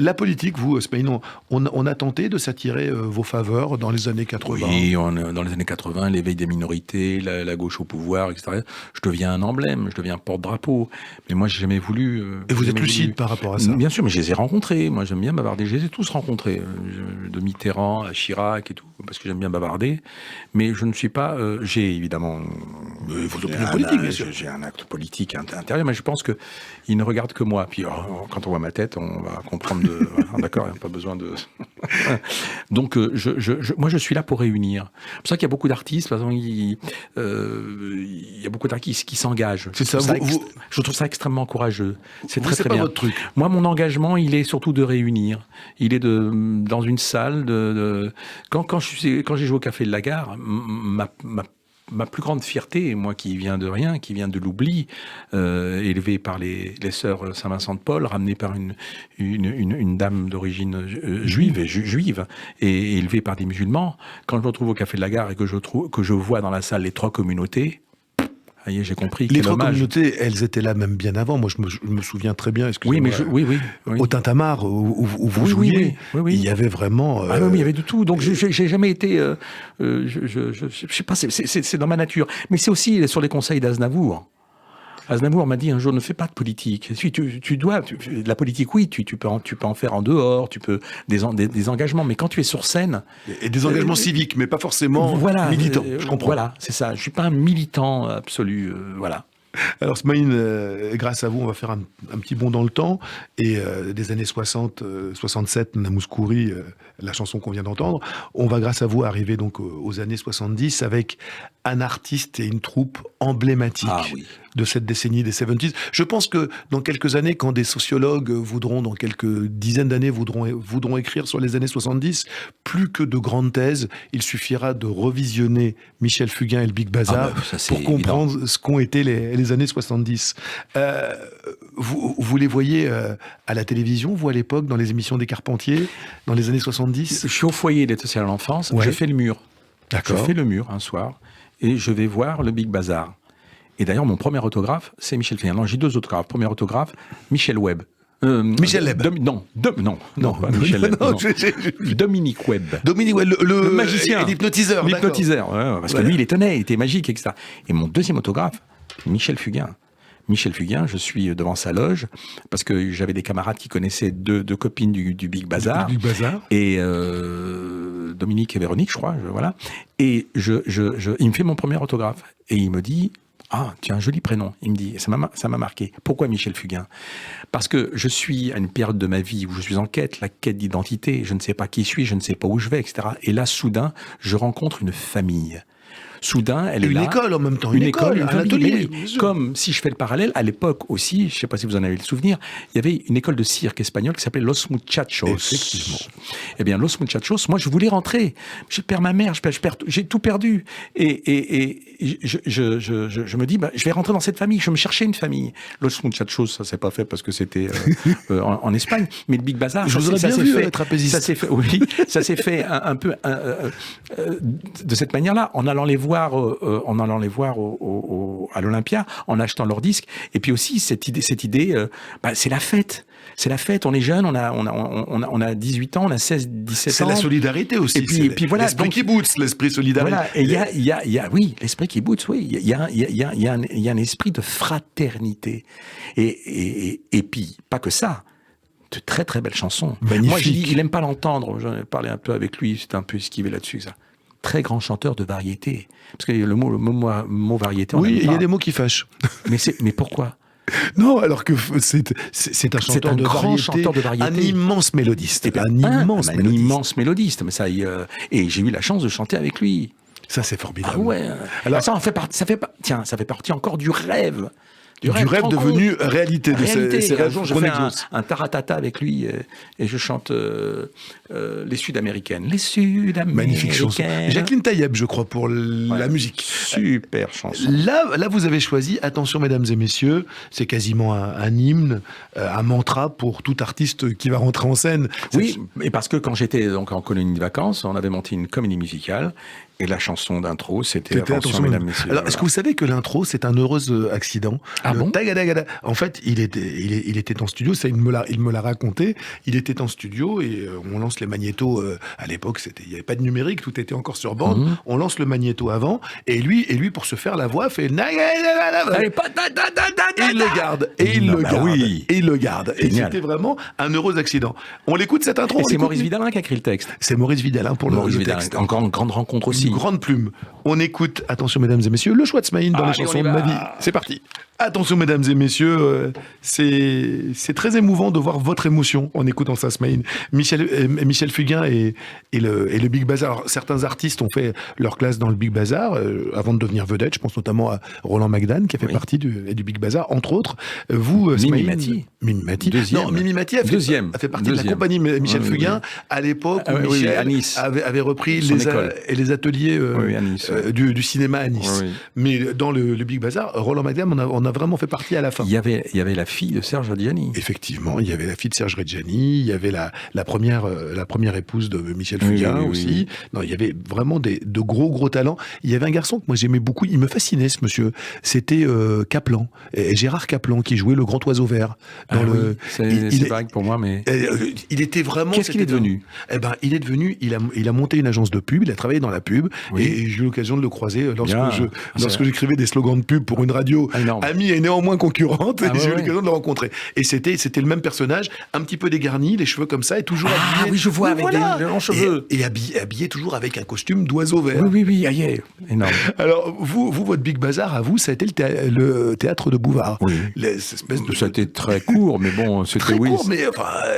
La politique, vous, Smaïn, on a tenté de s'attirer vos faveurs dans les années 80. Oui, dans les années 80, l'éveil des minorités, la gauche au pouvoir, etc. Je deviens un emblème, je deviens porte-drapeau. Mais moi, j'ai jamais voulu... Et vous êtes lucide par rapport à ça? Bien sûr, mais je les ai rencontrés. Moi, j'aime bien bavarder. Je les ai tous rencontrés. De Mitterrand à Chirac et tout, parce que j'aime bien bavarder. Mais je ne suis pas... j'ai évidemment... vos opinions politiques, bien sûr. J'ai un acte politique intérieur, mais je pense qu'il ne regarde que moi. Puis quand on voit ma tête, on va comprendre d'accord, il n'y a pas besoin de... Donc, moi, je suis là pour réunir. C'est pour ça qu'il y a beaucoup d'artistes, par exemple, il y a beaucoup d'artistes qui s'engagent. C'est ça, je trouve ça extrêmement courageux. C'est très, très très pas bien. Votre truc. Moi, mon engagement, il est surtout de réunir. Il est dans une salle quand j'ai joué au Café de la Gare, ma plus grande fierté, moi qui viens de rien, qui viens de l'oubli, élevé par les sœurs Saint-Vincent-de-Paul, ramené par une dame d'origine juive et élevée par des musulmans, quand je me retrouve au Café de la Gare et que je vois dans la salle les 3 communautés, j'ai compris. Les 3 communautés, elles étaient là même bien avant. Moi, je me souviens très bien. Oui. Au Tintamarre, où vous jouiez, il y avait vraiment. Oui, il y avait de tout. Donc, j'ai jamais été. Je sais pas. C'est dans ma nature. Mais c'est aussi sur les conseils d'Aznavour. Aznavour m'a dit un jour, ne fais pas de politique. Tu dois, la politique, oui, tu peux en faire en dehors, tu peux des engagements, mais quand tu es sur scène... Et des engagements civiques, mais pas forcément militants, je comprends. Voilà, c'est ça. Je suis pas un militant absolu, voilà. Alors Smaïn, grâce à vous, on va faire un petit bond dans le temps. Et des années 60, 67, Nana Mouskouri, la chanson qu'on vient d'entendre, on va grâce à vous arriver donc aux années 70 avec un artiste et une troupe emblématique de cette décennie des 70s. Je pense que dans quelques années, quand des sociologues dans quelques dizaines d'années, voudront écrire sur les années 70, plus que de grandes thèses, il suffira de revisionner Michel Fugain et le Big Bazar pour comprendre ce qu'ont été les années 70. Vous les voyez à la télévision, vous à l'époque, dans les émissions des Carpentiers, dans les années 70? Je suis au foyer d'aide sociale à l'enfance, je fais le mur. D'accord. Je fais le mur un soir et je vais voir le Big Bazar. Et d'ailleurs, mon premier autographe, c'est Michel Fugain. Non, j'ai 2 autographes. Premier autographe, Michel Webb. Michel Webb. Non, pas Michel Webb. Dominique Webb. Dominique Webb, le magicien. L'hypnotiseur. L'hypnotiseur, parce que lui, il étonnait, il était magique, etc. Et mon deuxième autographe, Michel Fugain. Michel Fugain, je suis devant sa loge, parce que j'avais des camarades qui connaissaient deux copines du Big Bazar. Du Big Bazar. Et Dominique et Véronique, je crois, voilà. Et il me fait mon premier autographe. Et il me dit... Ah, tu as un joli prénom. Il me dit, ça m'a marqué. Pourquoi Michel Fugain? Parce que je suis à une période de ma vie où je suis en quête, la quête d'identité. Je ne sais pas qui je suis, je ne sais pas où je vais, etc. Et là, soudain, je rencontre une famille. Soudain, elle est là. Une école en même temps. Une école, un atelier. Comme si je fais le parallèle, à l'époque aussi, je ne sais pas si vous en avez le souvenir, il y avait une école de cirque espagnole qui s'appelait Los Muchachos. Effectivement. Eh bien, Los Muchachos, moi, je voulais rentrer. Je perds ma mère, j'ai tout perdu. Et je me dis, je vais rentrer dans cette famille. Je me cherchais une famille. Los Muchachos, ça s'est pas fait parce que c'était en Espagne. Mais le Big Bazar, ça s'est fait trapéziste. Ça s'est fait un peu de cette manière-là, en allant les voir. voir, à l'Olympia, en achetant leurs disques. Et puis aussi, cette idée, c'est la fête. C'est la fête, on est jeune, on a 18 ans, on a 16, 17 ans. C'est la solidarité aussi. Et puis voilà. L'esprit kibbutz, l'esprit solidarité. Voilà, et oui, l'esprit kibbutz, oui. Il y a un esprit de fraternité. Et puis, pas que ça. De très très belles chansons. Magnifique. Moi, j'ai dit, il aime pas l'entendre. J'en ai parlé un peu avec lui, c'était un peu esquivé là-dessus, ça. Très grand chanteur de variété. Parce que le mot variété, oui, il y a des mots qui fâchent. Mais pourquoi? Non, alors que c'est un chanteur de grand variété, chanteur de variété, un immense mélodiste, un immense mélodiste. Mais ça, et j'ai eu la chance de chanter avec lui. Ça, c'est formidable. Ah ouais. Alors ça fait partie encore du rêve. Du rêve devenu réalité. De ces un jour, je fais exauce. un taratata avec lui et je chante les Sud-Américaines. Les Sud-Américaines. Magnifique chanson. Jacqueline Taïeb, je crois, pour la musique. Super chanson. Là, vous avez choisi, attention mesdames et messieurs, c'est quasiment un hymne, un mantra pour tout artiste qui va rentrer en scène. Oui, et parce que quand j'étais donc en colonie de vacances, on avait monté une comédie musicale. Et la chanson d'intro, c'était attention, mesdames, messieurs. Alors, est-ce que vous savez que l'intro, c'est un heureux accident? Ah bon? Tagadagada. En fait, il était en studio, ça, il me l'a raconté. Il était en studio et on lance les magnétos. À l'époque, il n'y avait pas de numérique, tout était encore sur bande. Mm-hmm. On lance le magnéto avant et lui, pour se faire la voix, fait. Et il le garde. Et il le garde. Oui. Et il le garde. Et c'était vraiment un heureux accident. On l'écoute cette intro. Et c'est Maurice Vidalin qui a écrit le texte. C'est Maurice Vidalin pour le texte. Encore une grande rencontre aussi. Une grande plume. On écoute, attention mesdames et messieurs, le choix de Smaïn dans les chansons de ma vie. C'est parti. Attention mesdames et messieurs, c'est très émouvant de voir votre émotion en écoutant ça, Smaïn. Michel Fugain et le Big Bazar. Alors, certains artistes ont fait leur classe dans le Big Bazar avant de devenir vedette. Je pense notamment à Roland McDan qui a fait partie du Big Bazar, entre autres. Vous, Mimi Mati. Deuxième. Non, Mimi Mati a fait partie de la compagnie Michel Fugain à l'époque où Michel à Nice. avait repris les ateliers du cinéma à Nice. Oui. Mais dans le Big Bazar, Roland McDan, on a vraiment fait partie à la fin. Il y avait la fille de Serge Reggiani. Effectivement, il y avait la fille de Serge Reggiani, il y avait la première épouse de Michel Fugain aussi. Oui. Non, il y avait vraiment de gros talents. Il y avait un garçon que moi j'aimais beaucoup, il me fascinait ce monsieur. C'était Kaplan, Gérard Kaplan qui jouait le Grand Oiseau Vert. C'est vague pour moi, mais il était vraiment. Qu'est-ce qu'il est devenu? Il est devenu. Il a monté une agence de pub. Il a travaillé dans la pub et j'ai eu l'occasion de le croiser lorsque j'écrivais des slogans de pub pour une radio amie et néanmoins concurrente. J'ai eu l'occasion de le rencontrer. Et c'était le même personnage, un petit peu dégarni, les cheveux comme ça, et toujours habillé. Ah oui, je vois, avec des longs cheveux. Et habillé toujours avec un costume d'oiseau vert. Oui, énorme. Alors, votre Big Bazar, à vous, ça a été le théâtre de Bouvard. Oui. Ça a été très court, mais bon, c'était très court, mais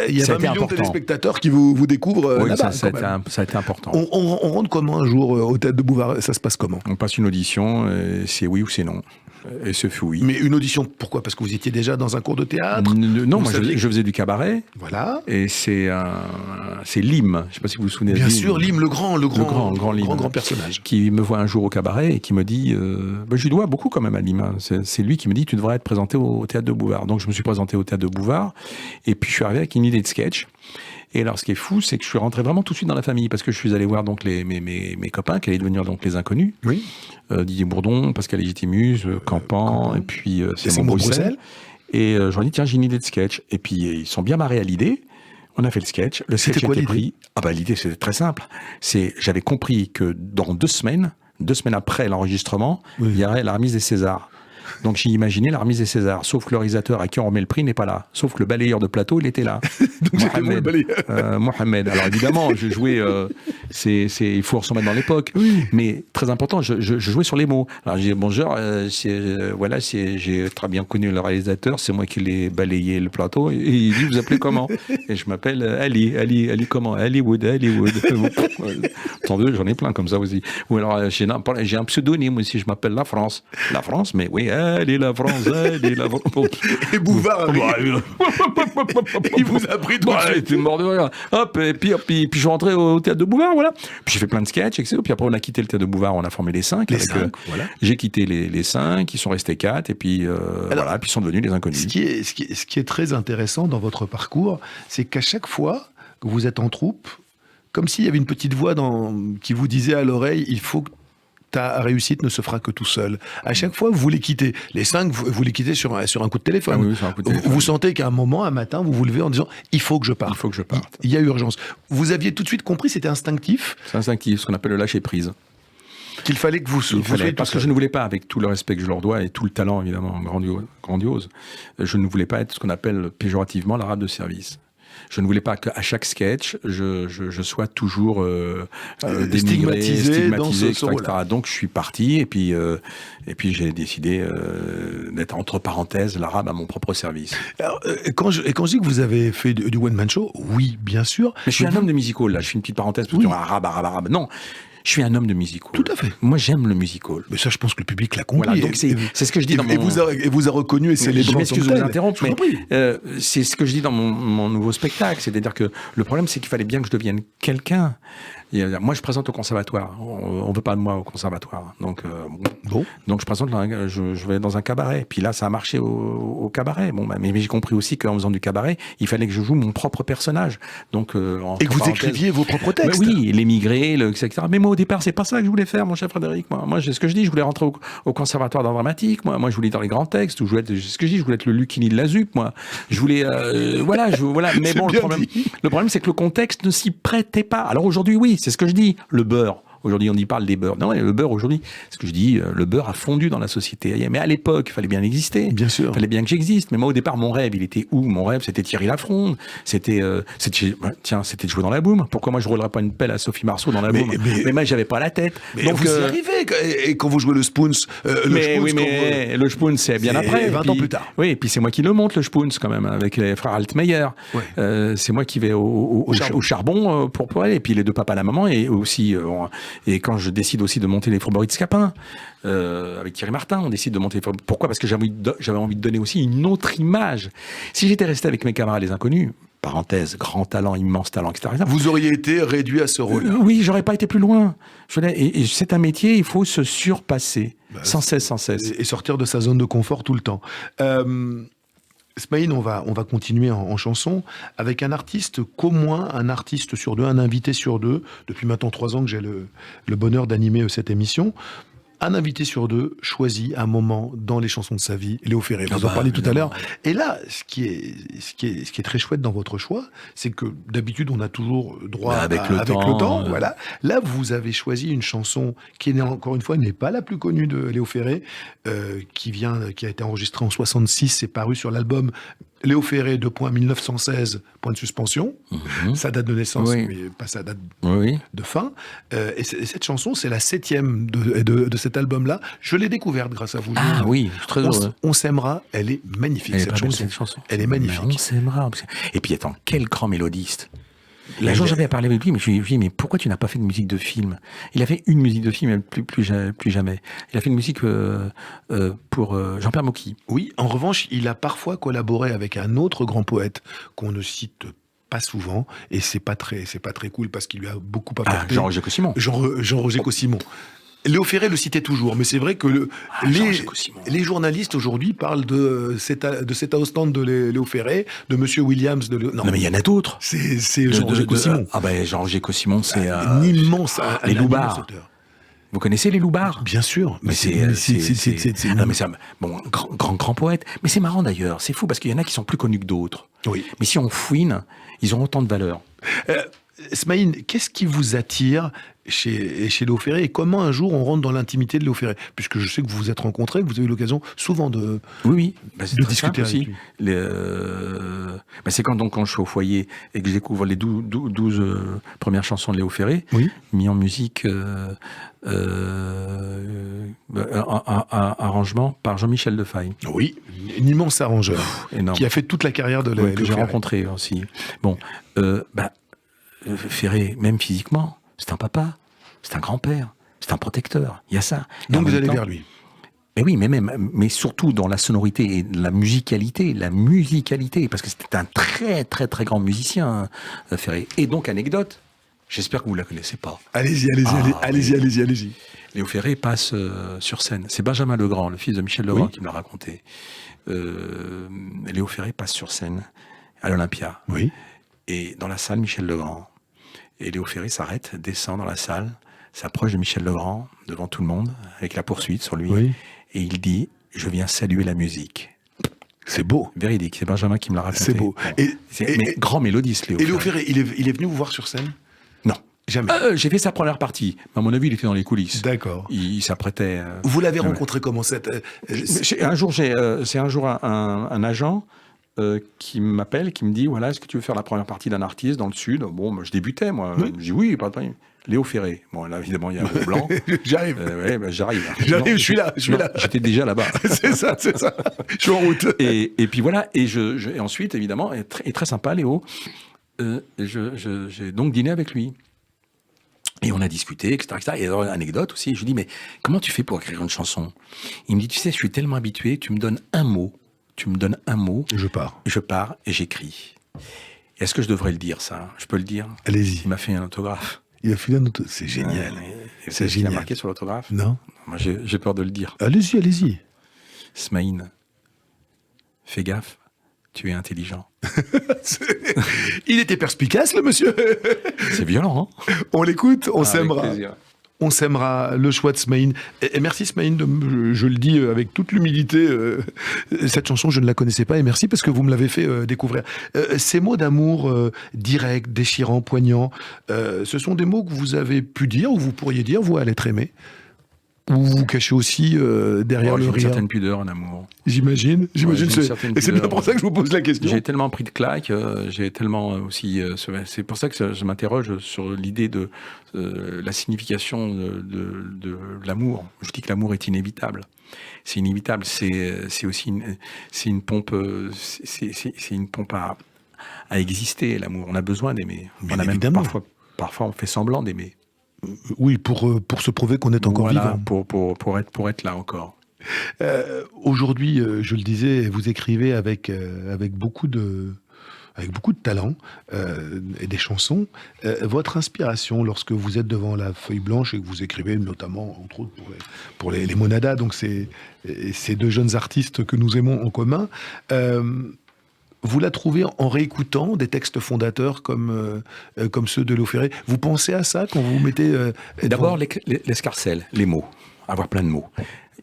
il y a 20 millions de téléspectateurs qui vous découvrent là-bas. Ça a été important. On rentre comment un jour au théâtre de Bouvard? Ça se passe comment? On passe une audition, c'est oui ou c'est non. Et ce fut oui. Mais une audition, pourquoi? Parce que vous étiez déjà dans un cours de théâtre? Non, moi je faisais du cabaret. Voilà. Et c'est Lim, je ne sais pas si vous vous souvenez. Bien sûr, Lim, le grand Lim, grand personnage. Qui me voit un jour au cabaret et qui me dit, je lui dois beaucoup quand même à Lim. Hein. C'est lui qui me dit, tu devrais être présenté au théâtre de Bouvard. Donc je me suis présenté au théâtre de Bouvard et puis je suis arrivé avec une idée de sketch. Et alors, ce qui est fou, c'est que je suis rentré vraiment tout de suite dans la famille, parce que je suis allé voir donc mes copains, qui allaient devenir donc les inconnus. Oui. Didier Bourdon, Pascal Légitimus, Campan, et puis Simon Bruxelles. Et je leur ai dit, tiens, j'ai une idée de sketch. Et puis, ils sont bien marrés à l'idée. On a fait le sketch. Le sketch était pris. L'idée, c'était très simple. J'avais compris que dans 2 semaines après l'enregistrement, il y aurait la remise des Césars. Donc j'ai imaginé la remise des Césars, sauf que le réalisateur à qui on remet le prix n'est pas là, sauf que le balayeur de plateau, il était là. Mohamed. Alors évidemment, je jouais, il faut se remettre dans l'époque, mais très important, je jouais sur les mots. Alors j'ai dit bonjour, j'ai très bien connu le réalisateur, c'est moi qui l'ai balayé le plateau, et il dit vous appelez comment? Et je m'appelle Ali comment? Hollywood. Attendez, j'en ai plein comme ça aussi. Ou alors j'ai un pseudonyme aussi, je m'appelle La France, mais oui. Elle est la France. Et Bouvard, il vous a pris tout de suite. J'étais mort de rire. Hop, et puis je suis rentré au théâtre de Bouvard, voilà. Puis j'ai fait plein de sketchs, etc. Puis après, on a quitté le théâtre de Bouvard, on a formé les 5. Voilà. J'ai quitté les 5, ils sont restés 4, et puis puis ils sont devenus les inconnus. Ce qui est très intéressant dans votre parcours, c'est qu'à chaque fois que vous êtes en troupe, comme s'il y avait une petite voix qui vous disait à l'oreille, il faut ta réussite ne se fera que tout seul. À chaque fois, vous les quittez. Les 5, vous les quittez sur un coup de téléphone. Ah oui, sur un coup de téléphone. Vous sentez qu'à un moment, un matin, vous vous levez en disant « il faut que je parte ». Il faut que je parte. Il y a urgence. Vous aviez tout de suite compris, c'était instinctif, C'est instinctif, ce qu'on appelle le lâcher-prise. qu'il fallait que vous soyez Parce tout que je seul. ne voulais pas, avec tout le respect que je leur dois et tout le talent évidemment grandiose, je ne voulais pas être ce qu'on appelle péjorativement l'arabe de service. Je ne voulais pas qu'à chaque sketch, je sois toujours dénigré, stigmatisé dans ce etc. rôle-là. Donc je suis parti et puis j'ai décidé d'être entre parenthèses l'arabe à mon propre service. Alors, quand je dis que vous avez fait du one-man show, oui, bien sûr. Mais je suis un homme de musical, là. Je fais une petite parenthèse parce que arabe. Non, je suis un homme de musical. Tout à fait. Moi, j'aime le musical. Mais ça, je pense que le public l'a compris. Voilà, donc c'est ce que je dis dans mon... Et vous a reconnu et célébré. Je m'excuse de vous interrompre, Je vous en prie. mais c'est ce que je dis dans mon nouveau spectacle. C'est-à-dire que le problème, c'est qu'il fallait bien que je devienne quelqu'un. Moi, je présente au conservatoire. On veut pas de moi au conservatoire. Donc, Bon. donc je présente, je vais dans un cabaret. Puis là, ça a marché au cabaret. Bon, bah, mais j'ai compris aussi qu'en faisant du cabaret, il fallait que je joue mon propre personnage. Donc, Et que vous écriviez vos propres textes. Mais oui, l'émigré, etc. Mais moi, au départ, c'est pas ça que je voulais faire, mon cher Frédéric. Moi, c'est ce que je dis. Je voulais rentrer au conservatoire d'art dramatique. Moi, je voulais dans les grands textes. Ou c'est ce que je dis. Je voulais être le Lucchini de la ZUP. Moi, je voulais, voilà. Mais C'est bon, bien le problème, c'est que le contexte ne s'y prêtait pas. Alors aujourd'hui, oui, c'est ce que je dis. Le beurre. Aujourd'hui, on y parle des beurres. Non, le beurre, aujourd'hui, ce que je dis, le beurre a fondu dans la société. Mais à l'époque, il fallait bien exister. Bien sûr. Il fallait bien que j'existe. Mais moi, au départ, mon rêve, il était où? Mon rêve, c'était Thierry Lafronde. C'était de jouer dans la boum. Pourquoi moi, je roulerais pas une pelle à Sophie Marceau dans la boum? Mais moi, j'avais pas la tête. Mais donc, vous y arrivez. Et quand vous jouez le Spoons, le Spoon, c'est bien après. 20 ans plus tard. Oui, et puis c'est moi qui le monte, le Spoon, quand même, avec les frères Altmeyer. Ouais. C'est moi qui vais au charbon pour aller. Et puis les deux papas, la maman, et aussi, et quand je décide aussi de monter les Faubourgs de Scapin, avec Thierry Martin, on décide de monter les Faubourgs. Pourquoi? Parce que j'avais envie de donner aussi une autre image. Si j'étais resté avec mes camarades les inconnus, parenthèse, grand talent, immense talent, etc. Vous auriez été réduit à ce rôle. Oui, j'aurais pas été plus loin. Et c'est un métier, il faut se surpasser. Sans cesse. Et sortir de sa zone de confort tout le temps. Smaïn, on va continuer en chanson avec un artiste qu'au moins un artiste sur deux, un invité sur deux, depuis maintenant 3 ans que j'ai le bonheur d'animer cette émission. Un invité sur deux choisit un moment dans les chansons de sa vie. Léo Ferré, vous en parliez tout à l'heure. Et là, ce qui est très chouette dans votre choix, c'est que d'habitude, on a toujours droit avec le temps. Voilà. Là, vous avez choisi une chanson qui, encore une fois, n'est pas la plus connue de Léo Ferré, qui a été enregistrée en 66, c'est paru sur l'album Léo Ferré, 1916, point de suspension. Sa date de naissance, Oui. mais pas sa date Oui. de fin. Et cette chanson, c'est la 7e de cet album-là. Je l'ai découverte grâce à vous. Ah oui, je suis très heureux. On s'aimera, elle est magnifique, cette chanson. Elle est magnifique. Mais on s'aimera. Et puis attends, quel grand mélodiste. Un jour, j'avais parlé avec lui, mais je lui ai dit, mais pourquoi tu n'as pas fait de musique de film? Il a fait une musique de film, plus jamais. Il a fait une musique pour Jean-Pierre Mocky. Oui, en revanche, il a parfois collaboré avec un autre grand poète qu'on ne cite pas souvent, et c'est pas très cool parce qu'il lui a beaucoup apporté. Jean-Roger Cossimon. Jean-Roger Cossimon. Léo Ferré le citait toujours, mais c'est vrai que les journalistes aujourd'hui parlent de cet outstand de Léo Ferré, de Monsieur Williams. Non, mais il y en a d'autres. C'est Jean-Roger Cossimon. Jean-Roger Cossimon, c'est un immense. Les Loubards. Vous connaissez les Loubards? Bien sûr. Mais grand poète. Mais c'est marrant d'ailleurs. C'est fou parce qu'il y en a qui sont plus connus que d'autres. Oui. Mais si on fouine, ils ont autant de valeur. Smaïn, qu'est-ce qui vous attire chez Léo Ferré et comment un jour on rentre dans l'intimité de Léo Ferré? Puisque je sais que vous vous êtes rencontrés, que vous avez eu l'occasion souvent de discuter aussi. C'est quand je suis au foyer et que je découvre les 12 premières chansons de Léo Ferré, mis en musique, arrangement par Jean-Michel Defaille. Oui, un immense arrangeur qui a fait toute la carrière de Léo Ferré. Que j'ai rencontré aussi. Bon, Ferré, même physiquement, c'est un papa, c'est un grand-père, c'est un protecteur. Il y a ça. Donc vous allez vers lui. Mais oui, mais surtout dans la sonorité et la musicalité, parce que c'était un très très très grand musicien, Ferré. Et donc anecdote, j'espère que vous la connaissez pas. Allez-y. Léo Ferré passe sur scène. C'est Benjamin Legrand, le fils de Michel Legrand, qui me l'a raconté. Léo Ferré passe sur scène à l'Olympia. Oui. Et dans la salle, Michel Legrand. Et Léo Ferré s'arrête, descend dans la salle, s'approche de Michel Legrand, devant tout le monde, avec la poursuite sur lui, Oui. et il dit « Je viens saluer la musique ». C'est beau. Véridique, c'est Benjamin qui me l'a raconté. C'est beau. Bon. Mais grand mélodiste, Léo. Et Léo Ferré, il est venu vous voir sur scène? Non. Jamais. J'ai fait sa première partie. À mon avis, il était dans les coulisses. D'accord. Il s'apprêtait. Vous l'avez rencontré comment c'est Un jour, c'est un jour un agent qui m'appelle, qui me dit voilà, est-ce que tu veux faire la première partie d'un artiste dans le Sud? Bon, je débutais, moi. Oui. Je dis oui, pas de problème. Léo Ferré. Bon, là, évidemment, il y a un gros blanc. J'arrive. Ouais, j'arrive. J'arrive, je suis là. J'étais déjà là-bas. C'est ça. Je suis en route. Et puis voilà. Et ensuite, évidemment, est très sympa, Léo. J'ai donc dîné avec lui. Et on a discuté, etc. Et alors, anecdote aussi, je lui dis, mais comment tu fais pour écrire une chanson? Il me dit, tu sais, je suis tellement habitué, tu me donnes un mot, Je pars. je pars et j'écris. Est-ce que je devrais le dire, ça? Je peux le dire? Allez-y. Il m'a fait un autographe. Il a filé un auto. C'est génial. Et C'est il a génial. marqué sur l'autographe? Non. Moi, j'ai peur de le dire. Allez-y. Smaïn, fais gaffe, tu es intelligent. Il était perspicace, le monsieur. C'est violent, hein? On l'écoute, on Avec s'aimera. plaisir. On s'aimera, le choix de Smaïn. Et merci Smaïn, je le dis avec toute l'humilité, cette chanson je ne la connaissais pas et merci parce que vous me l'avez fait découvrir. Ces mots d'amour directs, déchirants, poignants, ce sont des mots que vous avez pu dire ou vous pourriez dire, vous, à l'être aimé? Ou vous vous cachez aussi derrière le J'ai une rire? certaine pudeur en amour. J'imagine. j'ai une C'est- certaine Et c'est bien pudeur. pour ça que je vous pose la question. J'ai tellement pris de claques, j'ai tellement aussi... c'est pour ça que je m'interroge sur l'idée de la signification de l'amour. Je dis que l'amour est inévitable. C'est inévitable, c'est aussi une pompe, c'est une pompe à exister, l'amour. On a besoin d'aimer. Bien On a même évidemment. parfois on fait semblant d'aimer. Oui, pour se prouver qu'on est encore Voilà, vivant. pour être là encore. Aujourd'hui, je le disais, vous écrivez avec beaucoup de talent et des chansons. Votre inspiration lorsque vous êtes devant la feuille blanche et que vous écrivez notamment, entre autres, pour les Monadas, donc ces deux jeunes artistes que nous aimons en commun, vous la trouvez en réécoutant des textes fondateurs comme ceux de Léo Ferré. Vous pensez à ça quand vous mettez... D'abord, l'escarcelle, les mots, avoir plein de mots.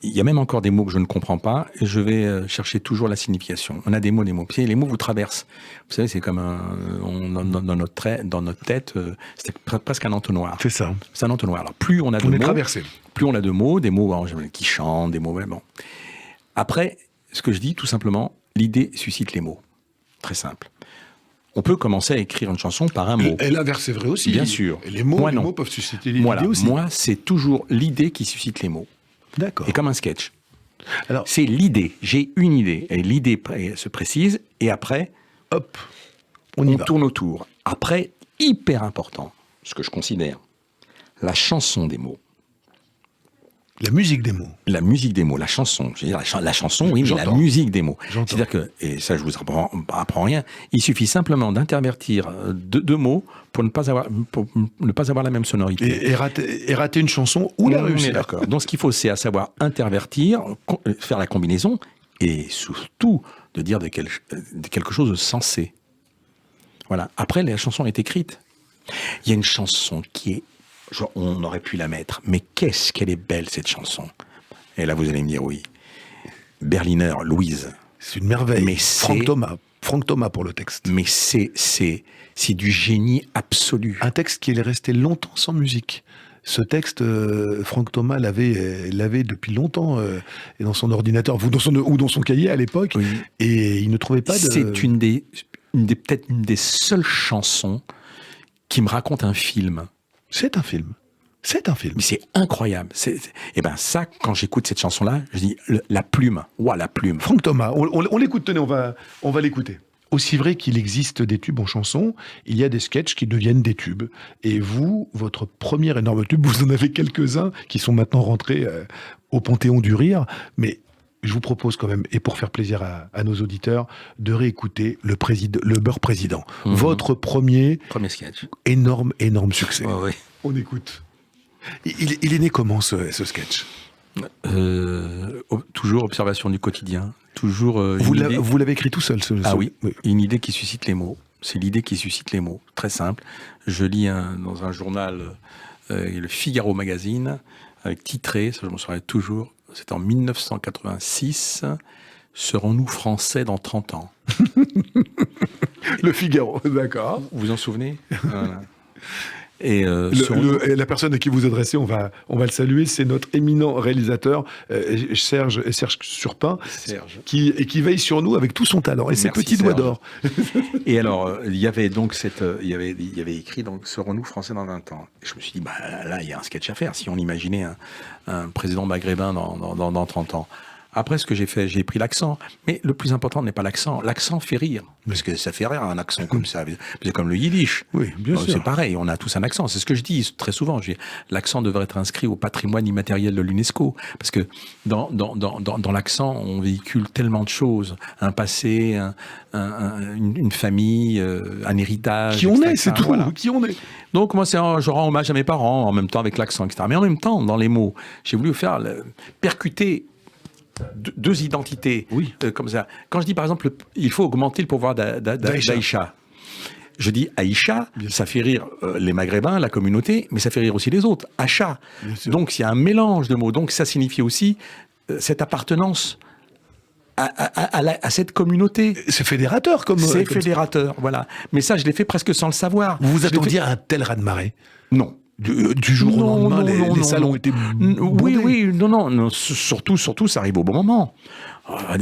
Il y a même encore des mots que je ne comprends pas, et je vais chercher toujours la signification. On a des mots. Puis les mots vous traversent. Vous savez, c'est comme dans notre tête, c'est presque un entonnoir. C'est ça. C'est un entonnoir. Alors, plus on a de On est mots, traversé. plus on a de mots, des mots qui chantent, des mots... Bon. Après, ce que je dis, tout simplement, l'idée suscite les mots. Très simple. On peut commencer à écrire une chanson par un mot. Et l'inverse, c'est vrai aussi. Bien sûr. Et les mots, Moi, non. peuvent susciter l'idée Voilà. aussi. Moi, c'est toujours l'idée qui suscite les mots. D'accord. Et comme un sketch. Alors, C'est l'idée. J'ai une idée. Et l'idée se précise. Et après, hop, on y on va. tourne autour. Après, hyper important, ce que je considère, la chanson des mots. La musique des mots. La musique des mots, la chanson. Je veux dire, la chanson, oui, mais la J'entends. musique des mots. J'entends. C'est-à-dire que, et ça je vous apprends rien, il suffit simplement d'intervertir deux mots pour ne pas avoir la même sonorité. Et rater une chanson ou la On est réussir. d'accord. Donc ce qu'il faut, c'est à savoir intervertir, faire la combinaison, et surtout de dire de quelque chose de sensé. Voilà. Après, la chanson est écrite. Il y a une chanson qui est... on aurait pu la mettre, mais qu'est-ce qu'elle est belle, cette chanson. Et là, vous allez me dire oui. Berliner, Louise. C'est une merveille. Mais Franck Thomas pour le texte. Mais c'est du génie absolu. Un texte qui est resté longtemps sans musique. Ce texte, Franck Thomas l'avait depuis longtemps dans son ordinateur ou dans son cahier à l'époque, Oui. et il ne trouvait pas de... C'est peut-être une des seules chansons qui me raconte un film. C'est un film. C'est un film. Mais c'est incroyable. Et ben ça, quand j'écoute cette chanson-là, je dis la plume. Ouah, la plume. Franck Thomas, on l'écoute, tenez, on va l'écouter. Aussi vrai qu'il existe des tubes en chanson, il y a des sketchs qui deviennent des tubes. Et vous, votre premier énorme tube, vous en avez quelques-uns qui sont maintenant rentrés au Panthéon du Rire. Mais je vous propose quand même, et pour faire plaisir à nos auditeurs, de réécouter le Beurre Président. Mhm. Votre premier sketch. énorme succès. Ouais, ouais. On écoute. Il est né comment ce sketch ? Toujours observation du quotidien. Toujours Vous l'avez écrit tout seul, Ah oui, une idée qui suscite les mots. C'est l'idée qui suscite les mots. Très simple. Je lis dans un journal le Figaro Magazine, avec titré, ça je m'en souviens toujours, c'était en 1986, « Serons-nous français dans 30 ans ?» Le Figaro, d'accord. Vous vous en souvenez? Voilà. Et et la personne à qui vous adressez, on va le saluer, c'est notre éminent réalisateur Serge Surpin, qui veille sur nous avec tout son talent et ses petits doigts d'or. Et alors, il y avait donc il y avait écrit donc serons-nous français dans 20 ans. Et je me suis dit là il y a un sketch à faire si on imaginait un président maghrébin dans 30 ans. Après, ce que j'ai fait, j'ai pris l'accent. Mais le plus important n'est pas l'accent. L'accent fait rire. Parce que ça fait rire, un accent comme ça. C'est comme le yiddish. Oui, bien sûr. C'est pareil, on a tous un accent. C'est ce que je dis très souvent. L'accent devrait être inscrit au patrimoine immatériel de l'UNESCO. Parce que dans l'accent, on véhicule tellement de choses. Un passé, une famille, un héritage. Qui on etc. est, c'est tout. Voilà. Qui on est. Donc, moi, je rends hommage à mes parents, en même temps avec l'accent, etc. Mais en même temps, dans les mots, j'ai voulu percuter deux identités, comme ça. Quand je dis par exemple, il faut augmenter le pouvoir d'Aïcha. Je dis Aïcha, ça fait rire les Maghrébins, la communauté, mais ça fait rire aussi les autres. Acha. Donc il y a un mélange de mots. Donc ça signifie aussi cette appartenance à cette communauté. C'est fédérateur C'est fédérateur, voilà. Mais ça, je l'ai fait presque sans le savoir. Vous vous attendiez à un tel raz-de-marée? Non. Du jour au lendemain, les salles ont été bondés. Oui, non, surtout, ça arrive au bon moment.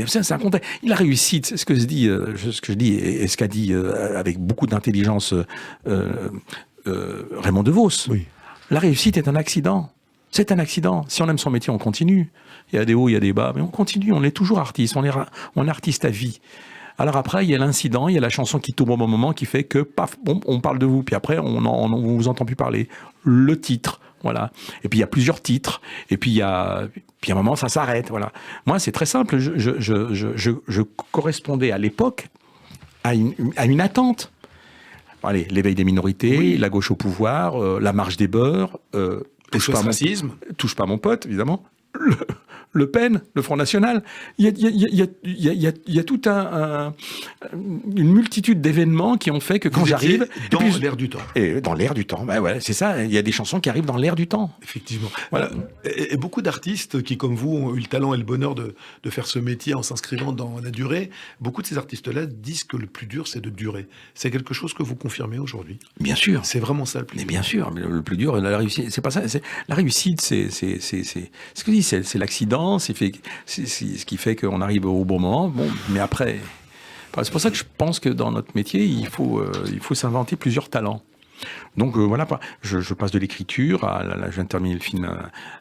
C'est un contexte. Il a réussi, c'est ce que je dis, et ce qu'a dit avec beaucoup d'intelligence Raymond DeVos. Oui. La réussite est un accident. C'est un accident. Si on aime son métier, on continue. Il y a des hauts, il y a des bas, mais on continue. On est toujours artiste. On est artiste à vie. Alors après, il y a l'incident, il y a la chanson qui tombe au bon moment qui fait que, paf, on parle de vous. Puis après, on vous entend plus parler. Le titre, voilà. Et puis il y a plusieurs titres. Et puis à un moment, ça s'arrête, voilà. Moi, c'est très simple. Je correspondais à l'époque à une attente. Allez, l'éveil des minorités, la gauche au pouvoir, la marche des beurs, touche pas mon pote, évidemment. Le Pen, le Front National, il y a toute une multitude d'événements qui ont fait que quand j'arrive... Dans l'air du temps. Et dans l'air du temps, ouais, c'est ça, il y a des chansons qui arrivent dans l'air du temps. Effectivement. Voilà. Et beaucoup d'artistes qui, comme vous, ont eu le talent et le bonheur de faire ce métier en s'inscrivant dans la durée, beaucoup de ces artistes-là disent que le plus dur, c'est de durer. C'est quelque chose que vous confirmez aujourd'hui? Bien sûr. C'est vraiment ça le plus dur. Mais bien sûr, mais le plus dur, la réussite, c'est pas ça. La réussite, c'est ce que je dis, c'est l'accident. C'est ce qui fait qu'on arrive au bon moment. Bon, mais après, c'est pour ça que je pense que dans notre métier, il faut s'inventer plusieurs talents. Donc voilà, je passe de l'écriture je viens de terminer le film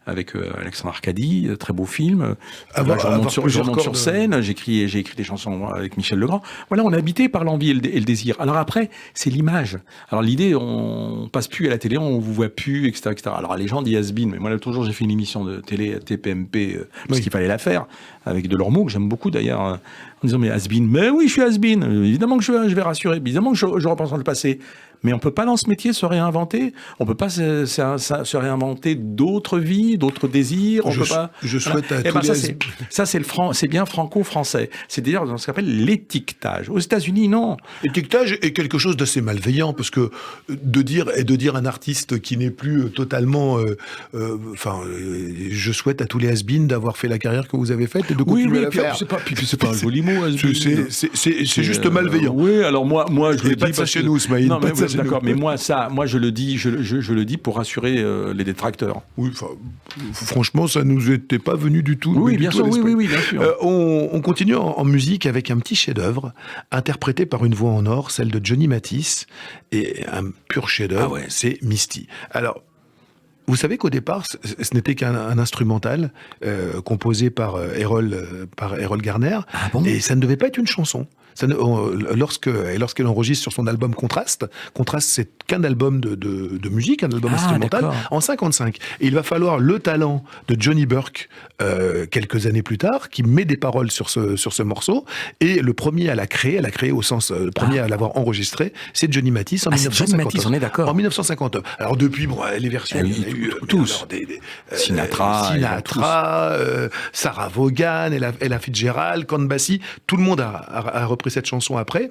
avec Alexandre Arcadi, très beau film. Je remonte sur scène, j'ai écrit des chansons avec Michel Legrand. Voilà, on est habité par l'envie et le désir. Alors après, c'est l'image. Alors l'idée, on passe plus à la télé, on vous voit plus, etc., etc. Alors les gens disent has-been, mais moi l'autre jour j'ai fait une émission de télé TPMP parce qu'il fallait la faire avec Delormeau, que j'aime beaucoup d'ailleurs, en disant mais has-been, mais oui je suis has-been, évidemment que je vais rassurer, évidemment que je repense le passé. Mais on peut pas dans ce métier se réinventer. On peut pas se réinventer d'autres vies, d'autres désirs. On peut pas. Je souhaite à tous c'est bien franco-français. C'est d'ailleurs ce qu'on appelle l'étiquetage. Aux États-Unis, non. L'étiquetage est quelque chose d'assez malveillant parce que de dire un artiste qui n'est plus totalement. Je souhaite à tous les has-been d'avoir fait la carrière que vous avez faite et de continuer à la faire. C'est pas un joli mot. C'est juste malveillant. Oui, alors moi je le dis pas de ça chez nous, Smaïn. D'accord, mais moi je le dis pour rassurer les détracteurs. Oui, franchement, ça nous était pas venu du tout. Oui, bien sûr, oui, bien sûr. On continue en musique avec un petit chef-d'œuvre interprété par une voix en or, celle de Johnny Mathis, et un pur chef-d'œuvre, c'est Misty. Alors. Vous savez qu'au départ, ce n'était qu'un instrumental composé par Errol Garner, et ça ne devait pas être une chanson. Lorsqu'elle enregistre sur son album Contraste, c'est qu'un album de musique, un album instrumental, en 55. Et il va falloir le talent de Johnny Burke quelques années plus tard, qui met des paroles sur ce morceau, et le premier à la créer au sens, le premier à l'avoir enregistré, c'est Johnny Mathis en 1950. Johnny Mathis, on est d'accord. En 1959. Alors depuis, les versions, il y en a eu tous. Sinatra, Sarah Vaughan, Ella Fitzgerald, Count Basie, tout le monde a repris repris cette chanson après.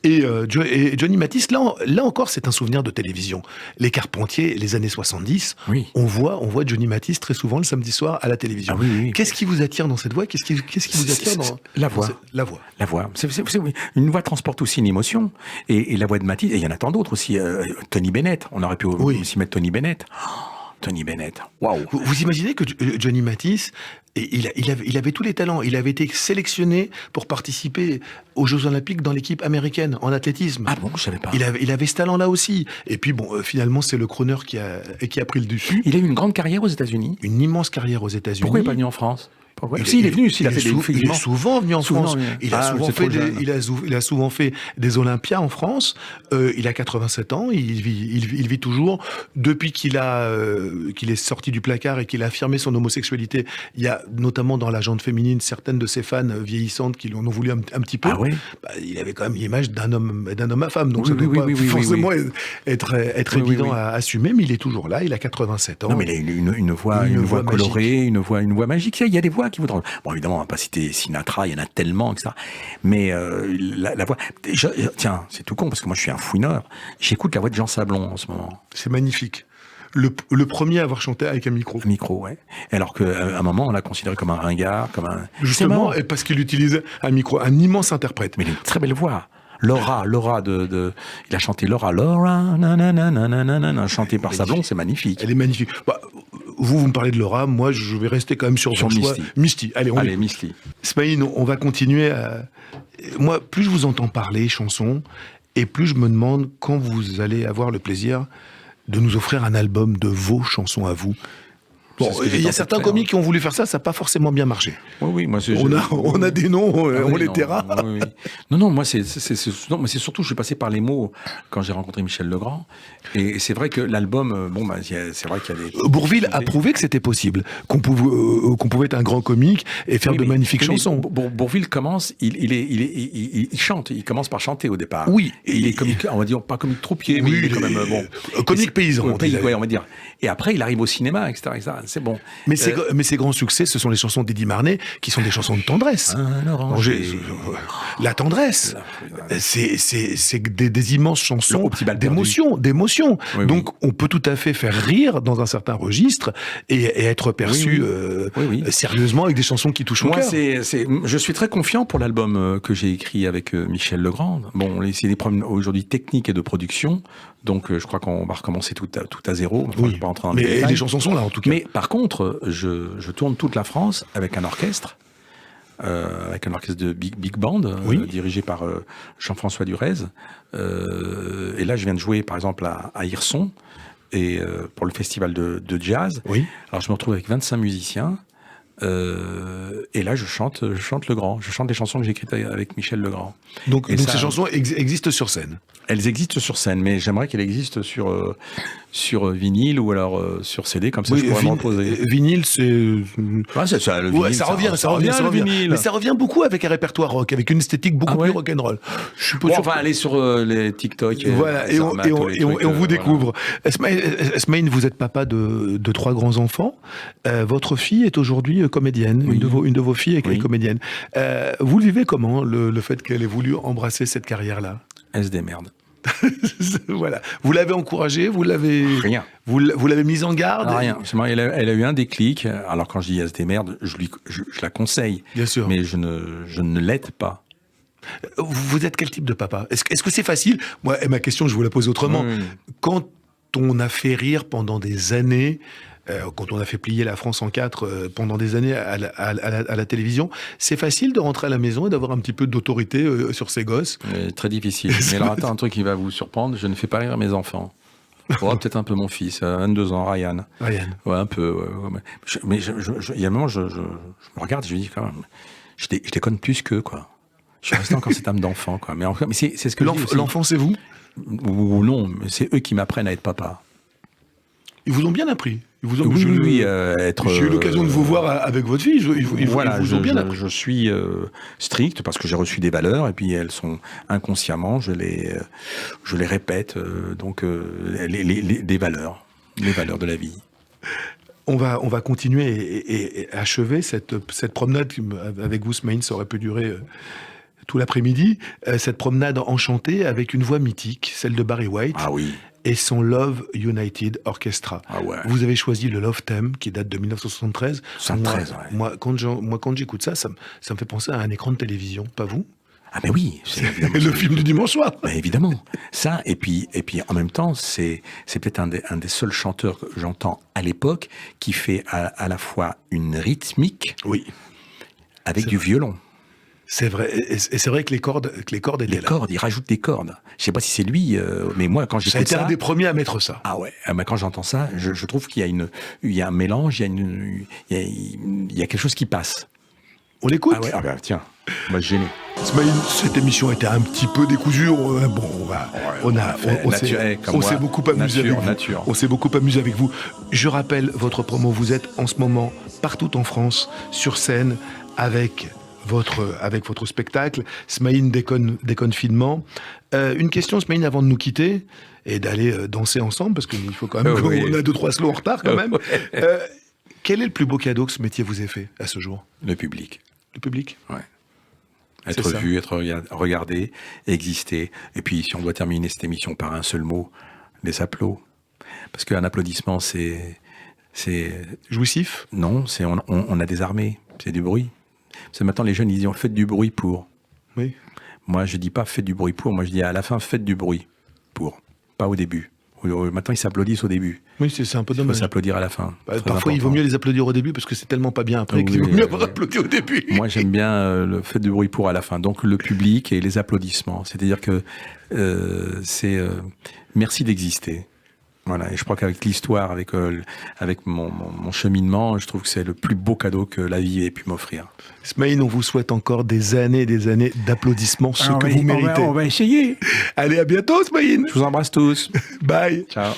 Et Johnny Mathis, là encore, c'est un souvenir de télévision. Les Carpentiers, les années 70, Oui. on voit Johnny Mathis très souvent le samedi soir à la télévision. Ah oui. Qu'est-ce qui vous attire dans cette voix? Qu'est-ce qui vous attire dans la voix? La voix. La voix. Une voix transporte aussi une émotion. Et la voix de Mathis, et il y en a tant d'autres aussi. Tony Bennett, on aurait pu aussi mettre Tony Bennett. Tony Bennett, waouh. Vous imaginez que Johnny Mathis, il avait tous les talents. Il avait été sélectionné pour participer aux Jeux Olympiques dans l'équipe américaine en athlétisme. Ah bon, je savais pas. Il avait ce talent-là aussi. Et puis finalement, c'est le chroner qui a pris le dessus. Il a eu une grande carrière aux États-Unis. Une immense carrière aux États-Unis. Pourquoi il n'est pas venu en France? Il est venu, il est souvent venu en France. Il a souvent fait des Olympias en France. Il a 87 ans, il vit toujours. Depuis qu'il est sorti du placard et qu'il a affirmé son homosexualité, il y a notamment dans la gente féminine certaines de ses fans vieillissantes qui l'en ont voulu un petit peu. Ah oui. Il avait quand même l'image d'un homme à femme, donc ça ne doit pas forcément être évident à assumer, mais il est toujours là, il a 87 ans. Non, mais il a une voix colorée, une voix magique. Il y a des voix qui voudront. Bon, évidemment, on va pas citer Sinatra, il y en a tellement, etc. Mais la voix. Tiens, c'est tout con parce que moi je suis un fouineur. J'écoute la voix de Jean Sablon en ce moment. C'est magnifique. Le premier à avoir chanté avec un micro. Un micro, ouais. Alors qu'à un moment, on l'a considéré comme un ringard, comme un. Justement, et parce qu'il utilisait un micro, un immense interprète. Mais il a une très belle voix. Laura il a chanté Laura, chanté par Sablon, c'est magnifique. Elle est magnifique. Vous me parlez de Laura, moi je vais rester quand même sur Misty. Misty. Allez, Misty. Smaïn, on va continuer à... Moi, plus je vous entends parler chansons, et plus je me demande quand vous allez avoir le plaisir de nous offrir un album de vos chansons à vous. Bon, il y a certains comiques qui ont voulu faire ça, ça n'a pas forcément bien marché. Oui, moi on a des noms, on les taira. Oui. Non, moi c'est surtout je suis passé par les mots quand j'ai rencontré Michel Legrand, et c'est vrai que l'album, c'est vrai qu'il y a des. Bourvil a prouvé que c'était possible, qu'on pouvait être un grand comique et faire de magnifiques chansons. Bourvil commence, il chante, il commence par chanter au départ. Oui, et il est comique, on va dire pas comique troupier, mais il est quand même comique paysan. On va dire. Et après il arrive au cinéma, etc. C'est bon. Mais ces grands succès, ce sont les chansons d'Eddie Marnay, qui sont des chansons de tendresse. La tendresse, c'est des immenses chansons d'émotion. Donc on peut tout à fait faire rire dans un certain registre et être perçu sérieusement avec des chansons qui touchent au cœur. Je suis très confiant pour l'album que j'ai écrit avec Michel Legrand. Bon, c'est des problèmes aujourd'hui techniques et de production. Donc, je crois qu'on va recommencer tout à zéro. Enfin, je vais pas rentrer dans mais les chansons sont là, en tout cas. Mais par contre, je tourne toute la France avec un orchestre, de big band, dirigé par Jean-François Durez. Et là, je viens de jouer, par exemple, à Hirson, et pour le festival de jazz. Oui. Alors, je me retrouve avec 25 musiciens. Et là, je chante Legrand. Je chante des chansons que j'ai écrites avec Michel Legrand. Donc ces chansons existent sur scène. Elles existent sur scène, mais j'aimerais qu'elles existent sur vinyle ou alors sur CD, comme ça je pourrais m'en poser. Vinyle, c'est... ça revient. Mais ça revient beaucoup avec un répertoire rock, avec une esthétique beaucoup plus rock'n'roll. Je suis pas sûr. Enfin, aller sur les TikTok. Voilà, et on vous découvre. Smaïn, vous êtes papa de 3 grands enfants. Votre fille est aujourd'hui comédienne. Une de vos filles est comédienne. Vous le vivez comment, le fait qu'elle ait voulu embrasser cette carrière-là? Elle se démerde. Voilà. Vous l'avez encouragée, vous l'avez... Rien. Vous l'avez mise en garde? Rien. Elle a eu un déclic. Alors quand je dis elle se démerde, je la conseille. Bien sûr. Mais je ne l'aide pas. Vous êtes quel type de papa? Est-ce que c'est facile? Moi, ma question, je vous la pose autrement. Quand on a fait rire pendant des années... quand on a fait plier la France en 4 pendant des années à la télévision, c'est facile de rentrer à la maison et d'avoir un petit peu d'autorité sur ses gosses? Très difficile. Mais alors attends, un truc qui va vous surprendre, je ne fais pas rire mes enfants. Peut-être un peu mon fils, 22 ans, Ryan. Ouais, un peu. Mais il y a un moment, je me regarde et je me dis quand même, je déconne plus qu'eux, quoi. Je suis resté encore cette âme d'enfant, quoi. Mais c'est ce que l'enfant, c'est vous? Ou non, mais c'est eux qui m'apprennent à être papa. Ils vous ont bien appris. J'ai eu l'occasion de vous voir avec votre fille. Ils vous ont bien appris. Je suis strict parce que j'ai reçu des valeurs et puis elles sont inconsciemment, je les répète. Des valeurs, les valeurs de la vie. On va continuer et achever cette promenade avec vous, Smaïn. Ça aurait pu durer tout l'après-midi, cette promenade enchantée avec une voix mythique, celle de Barry White. Ah oui. Et son Love United Orchestra. Ah ouais. Vous avez choisi le Love Theme, qui date de 1973. 73, ouais. Moi, quand j'écoute ça, ça me fait penser à un écran de télévision, pas vous? Ah mais oui, c'est Le film du dimanche soir. Mais évidemment, ça et puis en même temps c'est peut-être un des seuls chanteurs que j'entends à l'époque qui fait à la fois une rythmique, oui, avec du violon. C'est vrai, et c'est vrai que les cordes étaient là. Les cordes, il rajoute des cordes. Je sais pas si c'est lui, mais moi quand j'écoute ça, ça a été un des premiers à mettre ça. Ah ouais, quand j'entends ça, je trouve qu'il y a un mélange, il y a quelque chose qui passe. On l'écoute. Ah ouais, ah bah tiens, on va se gêner. Smaïn, cette émission était un petit peu décousue. On s'est beaucoup amusé avec vous. On s'est beaucoup amusé avec vous. Je rappelle votre promo. Vous êtes en ce moment partout en France, sur scène, avec votre spectacle. Smaïn déconne finement. Une question, Smaïn, avant de nous quitter et d'aller danser ensemble, parce qu'il faut quand même qu'on a 2-3 slows en retard quand même. Quel est le plus beau cadeau que ce métier vous ait fait à ce jour? Le public. Le public? Ouais. Être vu, être regardé, exister. Et puis, si on doit terminer cette émission par un seul mot, les applaudissements. Parce qu'un applaudissement, c'est jouissif? Non, on a des armées, c'est du bruit. C'est maintenant les jeunes, ils disent faites du bruit pour. Oui. Moi, je dis pas faites du bruit pour. Moi, je dis à la fin faites du bruit pour, pas au début. Maintenant, ils s'applaudissent au début. Oui, c'est un peu dommage. Il faut s'applaudir à la fin. Parfois, il vaut mieux les applaudir au début parce que c'est tellement pas bien après qu'il vaut mieux avoir applaudi au début. Moi, j'aime bien le fait du bruit pour à la fin. Donc, le public et les applaudissements. C'est-à-dire que c'est merci d'exister. Voilà. Et je crois qu'avec l'histoire, avec mon cheminement, je trouve que c'est le plus beau cadeau que la vie ait pu m'offrir. Smaïn, on vous souhaite encore des années d'applaudissements, ce que vous méritez. On va essayer. Allez, à bientôt, Smaïn. Je vous embrasse tous. Bye. Ciao.